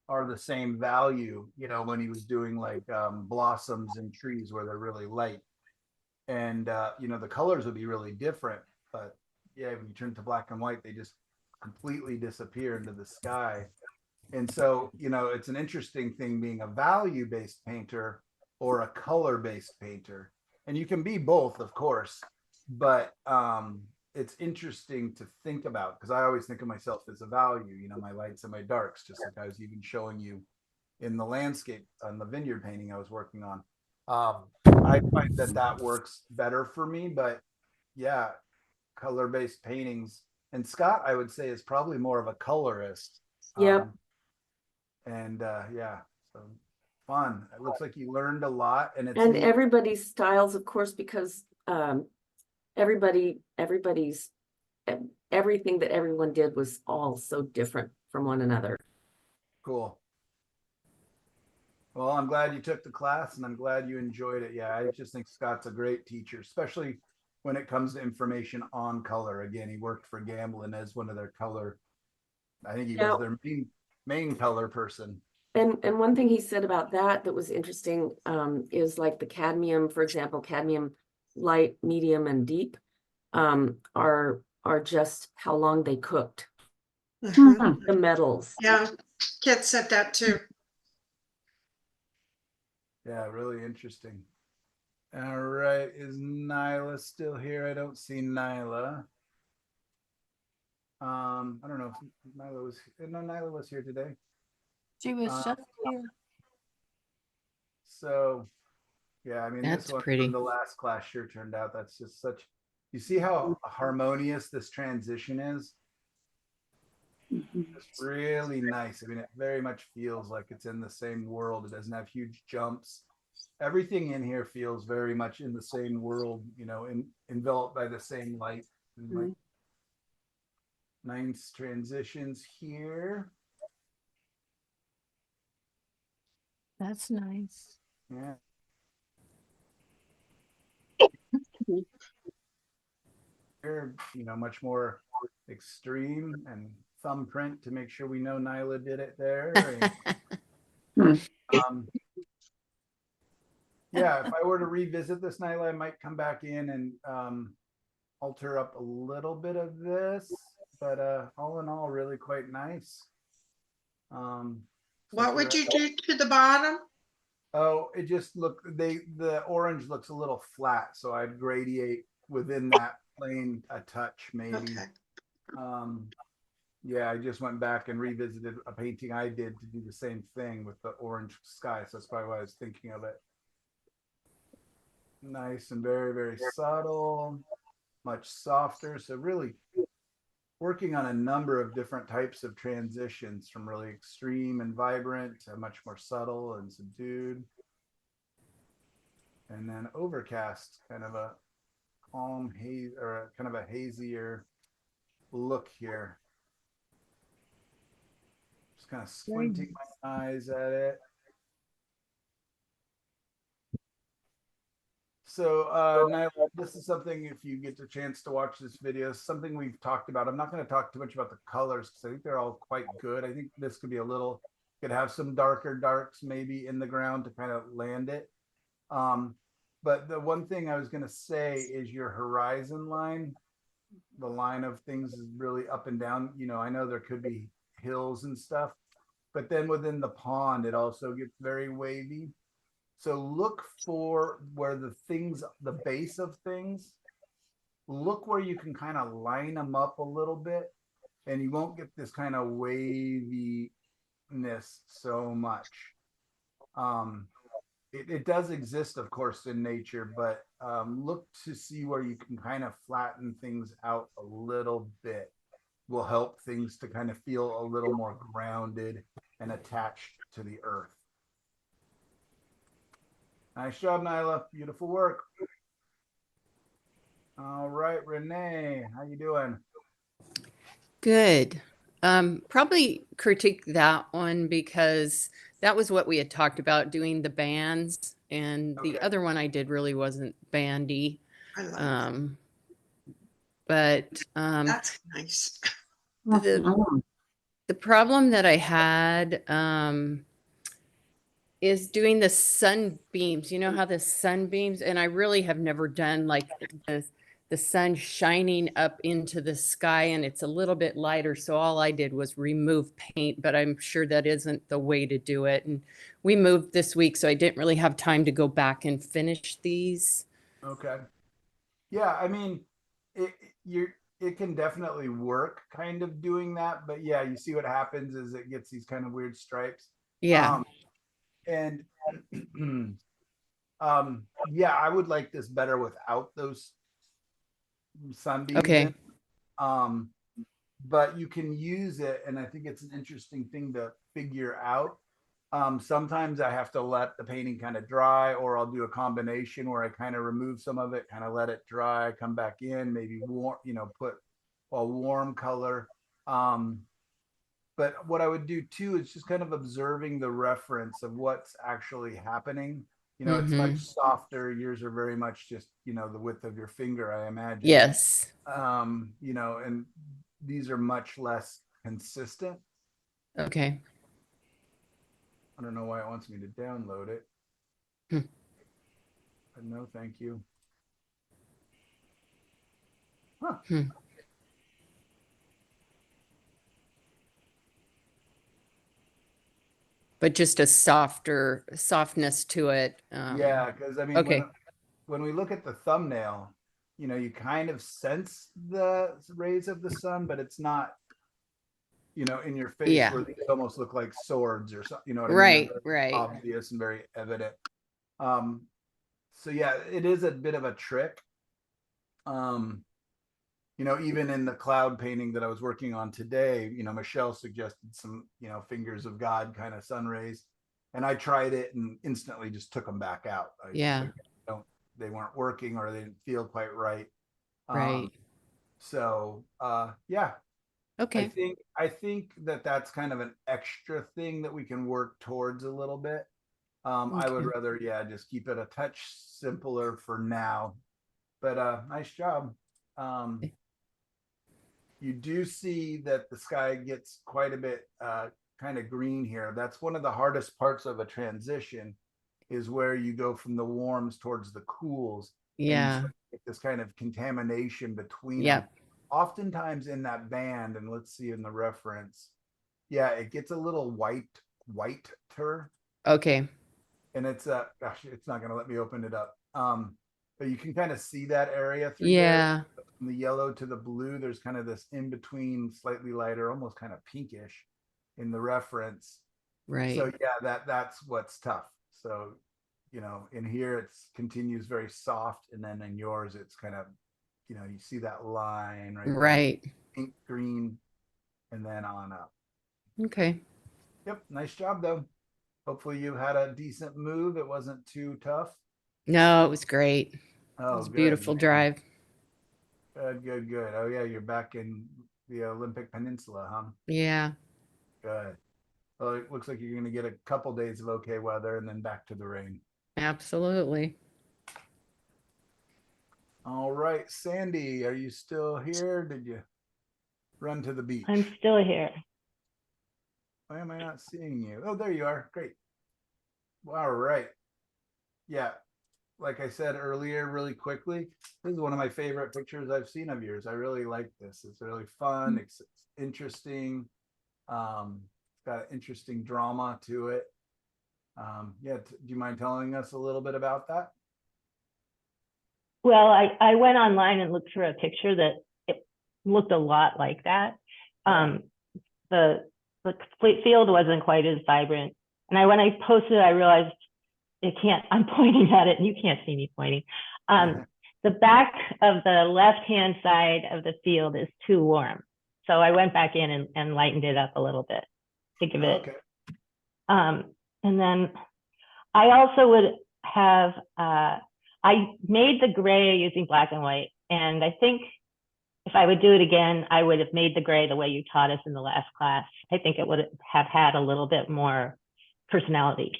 S1: are the same value, when he was doing like blossoms and trees where they're really light. And the colors would be really different, but yeah, when you turn to black and white, they just completely disappear into the sky. And so, it's an interesting thing being a value-based painter or a color-based painter. And you can be both, of course, but it's interesting to think about because I always think of myself as a value, my lights and my darks, just like I was even showing you in the landscape on the vineyard painting I was working on. I find that works better for me, but yeah, color-based paintings. And Scott, I would say, is probably more of a colorist.
S10: Yep.
S1: Yeah, so fun. It looks like you learned a lot, and
S10: everybody's styles, of course, because everybody's everything that everyone did was all so different from one another.
S1: Cool. Well, I'm glad you took the class and I'm glad you enjoyed it. Yeah, I just think Scott's a great teacher, especially when it comes to information on color. Again, he worked for Gamblin as one of their color. I think he was their main color person.
S10: And one thing he said about that was interesting is like the cadmium, for example, cadmium light, medium, and deep are just how long they cooked
S6: Mhm.
S10: the metals.
S6: Yeah, Kit said that too.
S1: Yeah, really interesting. All right, is Nyla still here? I don't see Nyla. I don't know if Nyla was. No, Nyla was here today.
S2: She was
S1: Uh,
S2: just here.
S1: So, yeah, I mean,
S12: That's
S1: this one
S12: pretty.
S1: from the last class sure turned out. That's just such. You see how harmonious this transition is? It's really nice. I mean, it very much feels like it's in the same world. It doesn't have huge jumps. Everything in here feels very much in the same world, you know, enveloped by the same light. And like nice transitions here.
S2: That's nice.
S1: Yeah. Here, you know, much more extreme and thumbprint to make sure we know Nyla did it there. Yeah, if I were to revisit this, Nyla, I might come back in and alter up a little bit of this, but all in all, really quite nice.
S6: What would you do to the bottom?
S1: Oh, it just the orange looks a little flat, so I'd gradiate within that plane a touch maybe.
S6: Okay.
S1: Yeah, I just went back and revisited a painting I did to do the same thing with the orange sky, so that's probably why I was thinking of it. Nice and very, very subtle, much softer. So really working on a number of different types of transitions from really extreme and vibrant to much more subtle and subdued. And then overcast, kind of a calm haze or kind of a hazier look here. Just kind of squinting my eyes at it. So, Nyla, this is something, if you get the chance to watch this video, something we've talked about. I'm not going to talk too much about the colors because I think they're all quite good. I think this could be a little, could have some darker darks maybe in the ground to kind of land it. But the one thing I was going to say is your horizon line, the line of things is really up and down. You know, I know there could be hills and stuff, but then within the pond, it also gets very wavy. So look for where the base of things, look where you can kind of line them up a little bit and you won't get this kind of waviness so much. It does exist, of course, in nature, but look to see where you can kind of flatten things out a little bit. Will help things to kind of feel a little more grounded and attached to the earth. Nice job, Nyla. Beautiful work. All right, Renee, how you doing?
S12: Good. Probably critique that one because that was what we had talked about, doing the bands, and the other one I did really wasn't bandy.
S6: I like that.
S12: But
S6: That's nice.
S12: the problem that I had is doing the sunbeams. You know how the sunbeams, and I really have never done like the sun shining up into the sky, and it's a little bit lighter. So all I did was remove paint, but I'm sure that isn't the way to do it. And we moved this week, so I didn't really have time to go back and finish these.
S1: Okay. Yeah, I mean, it can definitely work kind of doing that, but yeah, you see what happens is it gets these kind of weird stripes.
S12: Yeah.
S1: And yeah, I would like this better without those sunbeams.
S12: Okay.
S1: But you can use it, and I think it's an interesting thing to figure out. Sometimes I have to let the painting kind of dry, or I'll do a combination where I kind of remove some of it, kind of let it dry, come back in, maybe warm, put a warm color. But what I would do too is just kind of observing the reference of what's actually happening. It's much softer. Yours are very much just, the width of your finger, I imagine.
S12: Yes.
S1: And these are much less consistent.
S12: Okay.
S1: I don't know why it wants me to download it.
S12: Hmm.
S1: But no, thank you.
S12: But just a softness to it.
S1: Yeah, because I mean,
S12: Okay.
S1: when we look at the thumbnail, you kind of sense the rays of the sun, but it's not, in your face
S12: Yeah.
S1: where these almost look like swords or something. You know what I mean?
S12: Right,
S1: They're very
S12: right.
S1: obvious and very evident. So yeah, it is a bit of a trick. Even in the cloud painting that I was working on today, Michelle suggested some, fingers of God kind of sun rays, and I tried it and instantly just took them back out.
S12: Yeah.
S1: They weren't working, or they didn't feel quite right.
S12: Right.
S1: So yeah.
S12: Okay.
S1: I think that's kind of an extra thing that we can work towards a little bit. I would
S12: Okay.
S1: rather, just keep it a touch simpler for now. But nice job. You do see that the sky gets quite a bit kind of green here. That's one of the hardest parts of a transition, is where you go from the warms towards the cools. And you
S12: Yeah.
S1: start to get this kind of contamination between them.
S12: Yep.
S1: Oftentimes in that band, and let's see in the reference, yeah, it gets a little whiter,
S12: Okay.
S1: and it's gosh, it's not going to let me open it up. But you can kind of see that area through
S12: Yeah.
S1: there. From the yellow to the blue, there's kind of this in between, slightly lighter, almost kind of pinkish in the reference.
S12: Right.
S1: So yeah, that's what's tough. So, in here it's continues very soft, and then in yours it's kind of, you see that line right there,
S12: Right.
S1: pink, green, and then on up.
S12: Okay.
S1: Yep, nice job though. Hopefully you had a decent move. It wasn't too tough.
S12: No, it was great. It
S1: Oh,
S12: was a
S1: good,
S12: beautiful
S1: man.
S12: drive.
S1: Good. Oh yeah, you're back in the Olympic Peninsula, huh?
S12: Yeah.
S1: Good. Well, it looks like you're going to get a couple days of okay weather and then back to the rain.
S12: Absolutely.
S1: All right, Sandy, are you still here? Did you run to the beach?
S13: I'm still here.
S1: Why am I not seeing you? Oh, there you are. Great. All right. Yeah. Like I said earlier, really quickly, this is one of my favorite pictures I've seen of yours. I really like this. It's really fun. It's interesting. It's got an interesting drama to it. Do you mind telling us a little bit about that?
S13: Well, I went online and looked for a picture that it looked a lot like that. The field wasn't quite as vibrant. And when I posted it, I realized I'm pointing at it and you can't see me pointing. The back of the left-hand side of the field is too warm. So I went back in and lightened it up a little bit to give it.
S1: Okay.
S13: And then I also would have, I made the gray using black and white. And I think if I would do it again, I would have made the gray the way you taught us in the last class. I think it would have had a little bit more personality.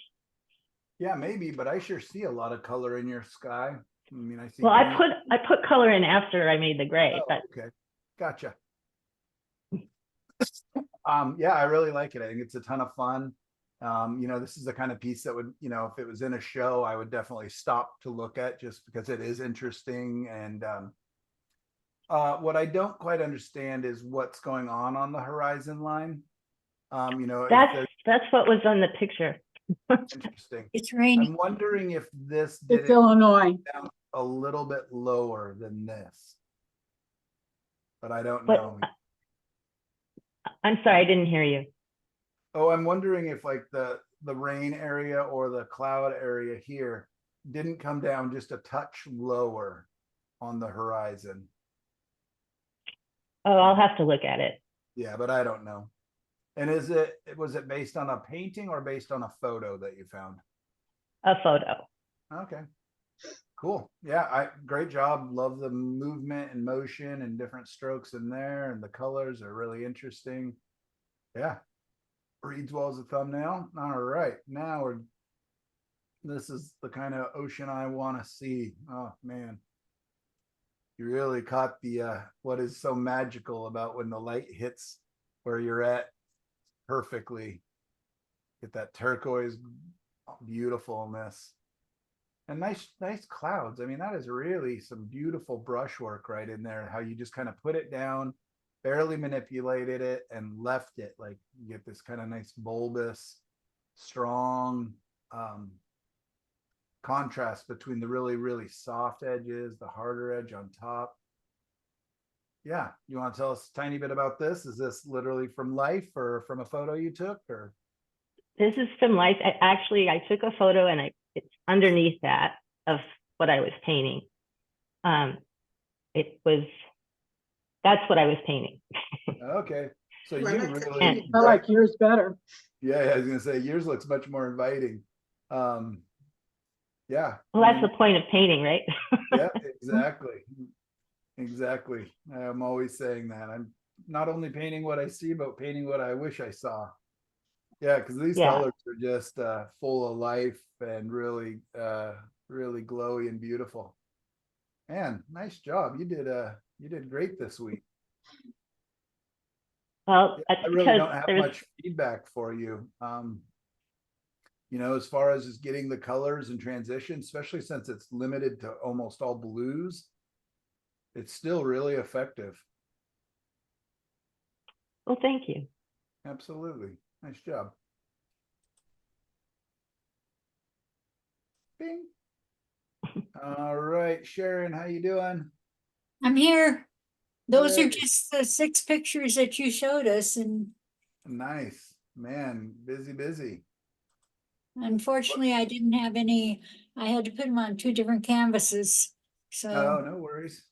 S1: Yeah, maybe, but I sure see a lot of color in your sky. I mean, I see.
S13: Well, I put color in after I made the gray, but
S1: okay, gotcha. Yeah, I really like it. I think it's a ton of fun. This is the kind of piece that would, if it was in a show, I would definitely stop to look at, just because it is interesting. And what I don't quite understand is what's going on the horizon line.
S13: That's what was on the picture.
S1: Interesting.
S5: It's raining.
S1: I'm wondering if this
S7: It's Illinois.
S1: down a little bit lower than this, but I don't know.
S13: I'm sorry, I didn't hear you.
S1: Oh, I'm wondering if like the rain area or the cloud area here didn't come down just a touch lower on the horizon.
S13: Oh, I'll have to look at it.
S1: Yeah, but I don't know. And was it based on a painting or based on a photo that you found?
S13: A photo.
S1: Okay. Cool. Yeah, great job. Love the movement and motion and different strokes in there, and the colors are really interesting. Yeah. Reads well as a thumbnail. All right. Now this is the kind of ocean I want to see. Oh man. You really caught the what is so magical about when the light hits where you're at perfectly. Get that turquoise beautifulness. And nice clouds. I mean, that is really some beautiful brushwork right in there. How you just kind of put it down, barely manipulated it, and left it. Like you get this kind of nice bulbous, strong contrast between the really, really soft edges, the harder edge on top. Yeah, you want to tell us a tiny bit about this? Is this literally from life or from a photo you took, or?
S13: This is from life. I took a photo and it's underneath that of what I was painting. That's what I was painting.
S1: Okay. So you
S6: Remember the
S1: really,
S6: painting?
S7: I like yours better.
S1: yeah, I was gonna say yours looks much more inviting. Yeah.
S13: Well,
S1: I
S13: that's
S1: mean,
S13: the point of painting, right?
S1: yeah, exactly. Exactly. I'm always saying that. I'm not only painting what I see, but painting what I wish I saw. Yeah, because these
S13: Yeah.
S1: colors are just full of life and really, really glowy and beautiful. Man, nice job. You did great this week.
S13: Well,
S1: Yeah,
S13: that's
S1: I really
S13: because
S1: don't have
S13: there's
S1: much feedback for you. You know, as far as just getting the colors and transition, especially since it's limited to almost all blues, it's still really effective.
S13: well, thank you.
S1: Absolutely. Nice job. Bing. All right, Sharon, how you doing?
S5: I'm here. Those are
S1: Good.
S5: just the 6 pictures that you showed us, and
S1: Nice. Man, busy.
S5: unfortunately, I didn't have any. I had to put them on 2 different canvases.
S1: Oh,
S5: So,
S1: no worries.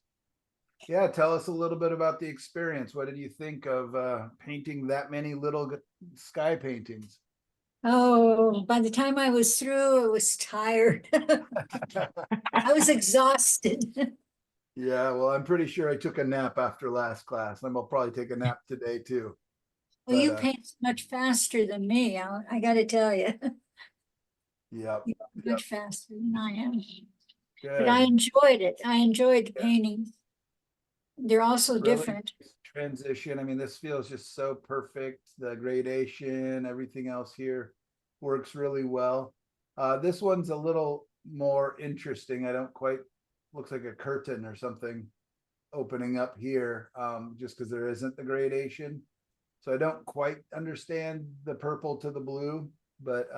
S1: Yeah, tell us a little bit about the experience. What did you think of painting that many little sky paintings?
S5: oh, by the time I was through, I was tired. I was exhausted.
S1: Yeah, well, I'm pretty sure I took a nap after last class. And I'll probably take a nap today too.
S5: Well, you
S1: But,
S5: paint much faster than me. I got to tell you,
S1: Yep.
S5: much faster than I am. But
S1: Good.
S5: I enjoyed it. I enjoyed the paintings. They're also
S1: Really
S5: different.
S1: nice transition. I mean, this feels just so perfect. The gradation, everything else here works really well. This one's a little more interesting. I don't quite, looks like a curtain or something opening up here, just because there isn't the gradation. So I don't quite understand the purple to the blue, but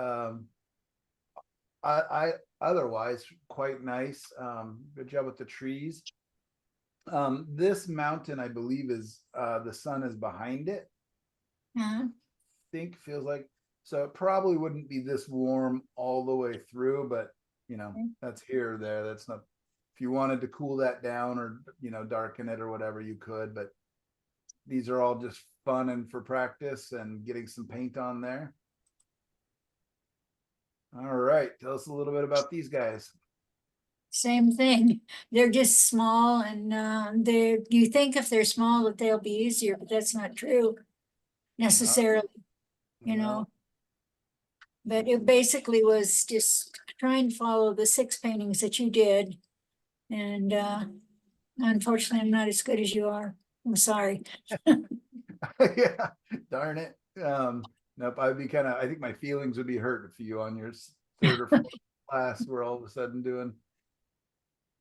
S1: I otherwise quite nice. Good job with the trees. This mountain, I believe, is the sun is behind it.
S5: Uh,
S1: Think feels like, so it probably wouldn't be this warm all the way through, but you know, that's here or there. That's not, if you wanted to cool that down or, you know, darken it or whatever, you could, but these are all just fun and for practice and getting some paint on there. All right, tell us a little bit about these guys.
S5: Same thing. They're just small, and you think if they're small that they'll be easier, but that's not true necessarily, you know. But it basically was just trying to follow the 6 paintings that you did. And unfortunately, I'm not as good as you are. I'm sorry.
S1: Yeah, darn it. Nope, I'd be kind of, I think my feelings would be hurt if you on your 3rd or 4th class were all of a sudden doing.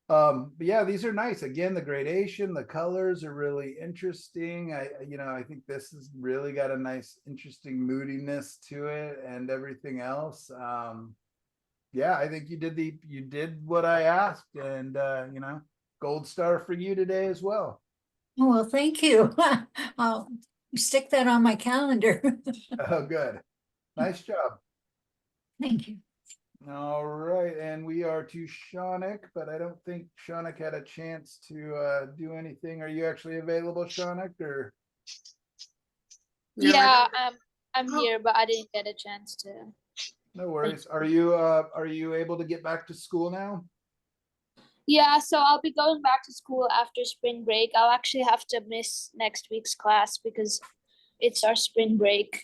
S1: But yeah, these are nice. Again, the gradation, the colors are really interesting. I think this has really got a nice, interesting moodiness to it and everything else. Yeah, I think you did what I asked, and gold star for you today as well.
S5: Oh, well, thank you. I'll stick that on my calendar.
S1: Oh, good. Nice job.
S5: Thank you.
S1: All right, and we are to Shaunak, but I don't think Shaunak had a chance to do anything. Are you actually available, Shaunak, or?
S6: No,
S14: Yeah, I'm
S6: Oh.
S14: here, but I didn't get a chance to.
S1: No worries. Are you able to get back to school now?
S14: Yeah, so I'll be going back to school after spring break. I'll actually have to miss next week's class because it's our spring break.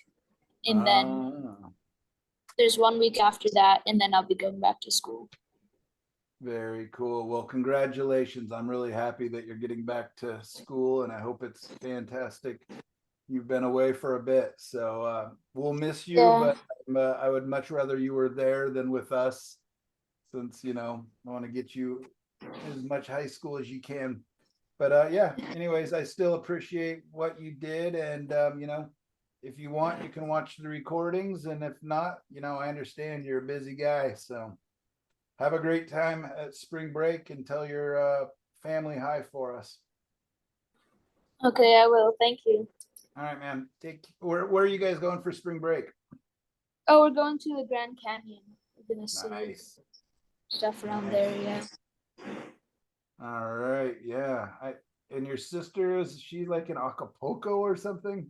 S14: And then
S1: Ah,
S14: there's 1 week after that, and then I'll be going back to school.
S1: very cool. Well, congratulations. I'm really happy that you're getting back to school, and I hope it's fantastic. You've been away for a bit, so we'll miss you,
S14: Yeah.
S1: but I would much rather you were there than with us, since, I want to get you as much high school as you can. But yeah, anyways, I still appreciate what you did, and if you want, you can watch the recordings, and if not, I understand you're a busy guy, so have a great time at spring break and tell your family hi for us.
S14: Okay, I will. Thank you.
S1: All right, man. Where are you guys going for spring break?
S14: Oh, we're going to the Grand Canyon. We're gonna see
S1: Nice.
S14: stuff around there. Yeah.
S1: All right, yeah. And your sister, is she like in Acapulco or something?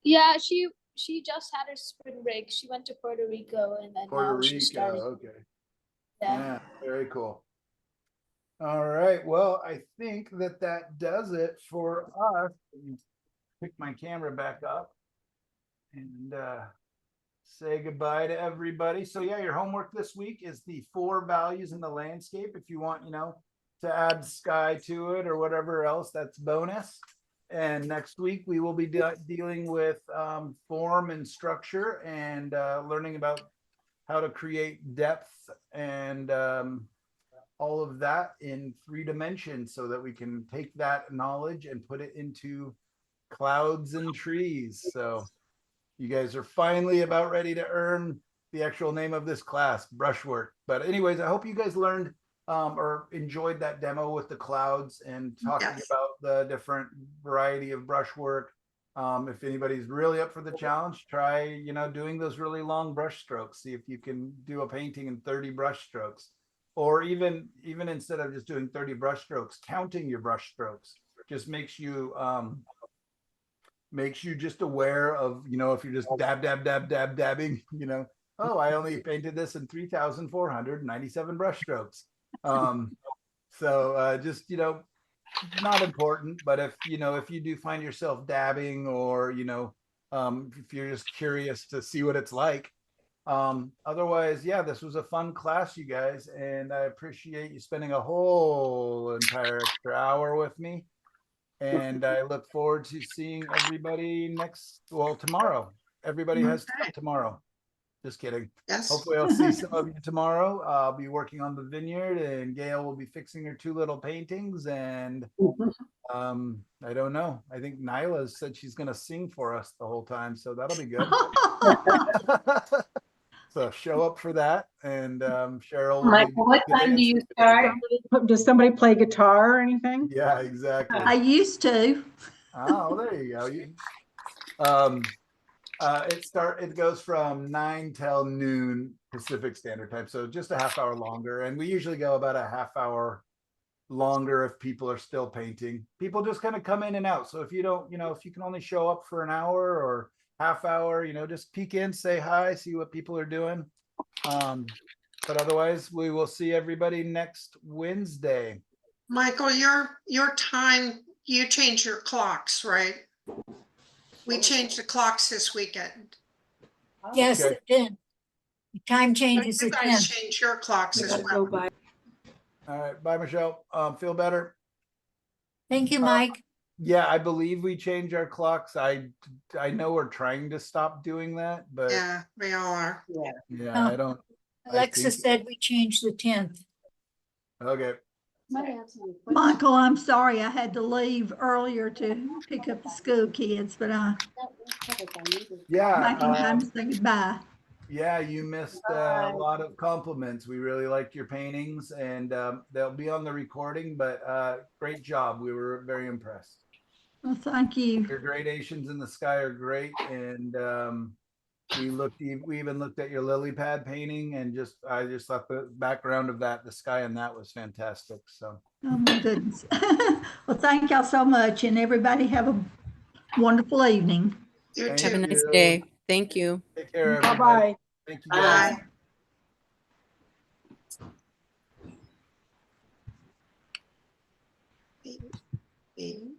S14: Yeah, she just had her spring break. She went to Puerto Rico, and then
S1: Puerto
S14: now she
S1: Rico,
S14: started.
S1: okay.
S14: Yeah.
S1: Yeah, very cool. All right, well, I think that does it for us. Pick my camera back up and say goodbye to everybody. So yeah, your homework this week is the 4 values in the landscape. If you want, to add sky to it or whatever else, that's bonus. And next week we will be dealing with form and structure and learning about how to create depth and all of that in 3 dimensions so that we can take that knowledge and put it into clouds and trees. So you guys are finally about ready to earn the actual name of this class, brushwork. But anyways, I hope you guys learned or enjoyed that demo with the clouds and talking
S6: Yes.
S1: about the different variety of brushwork. If anybody's really up for the challenge, try, doing those really long brush strokes. See if you can do a painting in 30 brush strokes, or even instead of just doing 30 brush strokes, counting your brush strokes just makes you just aware of, if you're just dabbing, oh, I only painted this in 3,497 brush strokes. So just, not important, but if you do find yourself dabbing, or if you're just curious to see what it's like, otherwise, yeah, this was a fun class, you guys, and I appreciate you spending a whole entire extra hour with me, and I look forward to seeing everybody tomorrow. Everybody has time tomorrow. Just kidding.
S6: Yes.
S1: Hopefully I'll see some of you tomorrow. I'll be working on the vineyard, and Gail will be fixing her 2 little paintings, and I don't know. I think Nyla said she's going to sing for us the whole time, so that'll be good. So show up for that, and Cheryl will
S4: Michael, what time do you start?
S7: Does somebody play guitar or anything?
S1: Yeah, exactly.
S15: I used to.
S1: Oh, there you go. It goes from 9 till noon Pacific Standard Time, so just a half hour longer, and we usually go about a half hour longer if people are still painting. People just kind of come in and out, so if you don't, if you can only show up for an hour or half hour, just peek in, say hi, see what people are doing. But otherwise, we will see everybody next Wednesday.
S6: Michael, your time, you change your clocks, right? We changed the clocks this weekend.
S5: Yes,
S1: Okay.
S5: it did. The time changes
S6: You
S5: at
S6: guys
S5: 10.
S6: change your clocks as well.
S1: All right, bye, Michelle. Feel better?
S5: Thank you, Mike.
S1: Yeah, I believe we change our clocks. I know we're trying to stop doing that, but
S6: Yeah, we all are.
S1: yeah, I don't.
S5: Alexa
S1: think-
S5: said we changed the 10th.
S1: Okay.
S15: Michael, I'm sorry I had to leave earlier to pick up the school kids, but I'm
S1: Yeah.
S15: making time to say goodbye.
S1: Yeah, you missed a lot of compliments. We really liked your paintings, and they'll be on the recording, but great job. We were very impressed.
S15: Well, thank you.
S1: Your gradations in the sky are great, and we even looked at your lily pad painting, and I just thought the background of the sky and that was fantastic. So
S15: Oh my goodness. Well, thank y'all so much, and everybody have a wonderful evening.
S6: You
S1: Thank
S6: too.
S12: Have a nice
S1: you.
S12: day. Thank you.
S1: Take care, everybody.
S7: Bye-bye.
S1: Thank you, guys.
S6: Bye. Baby.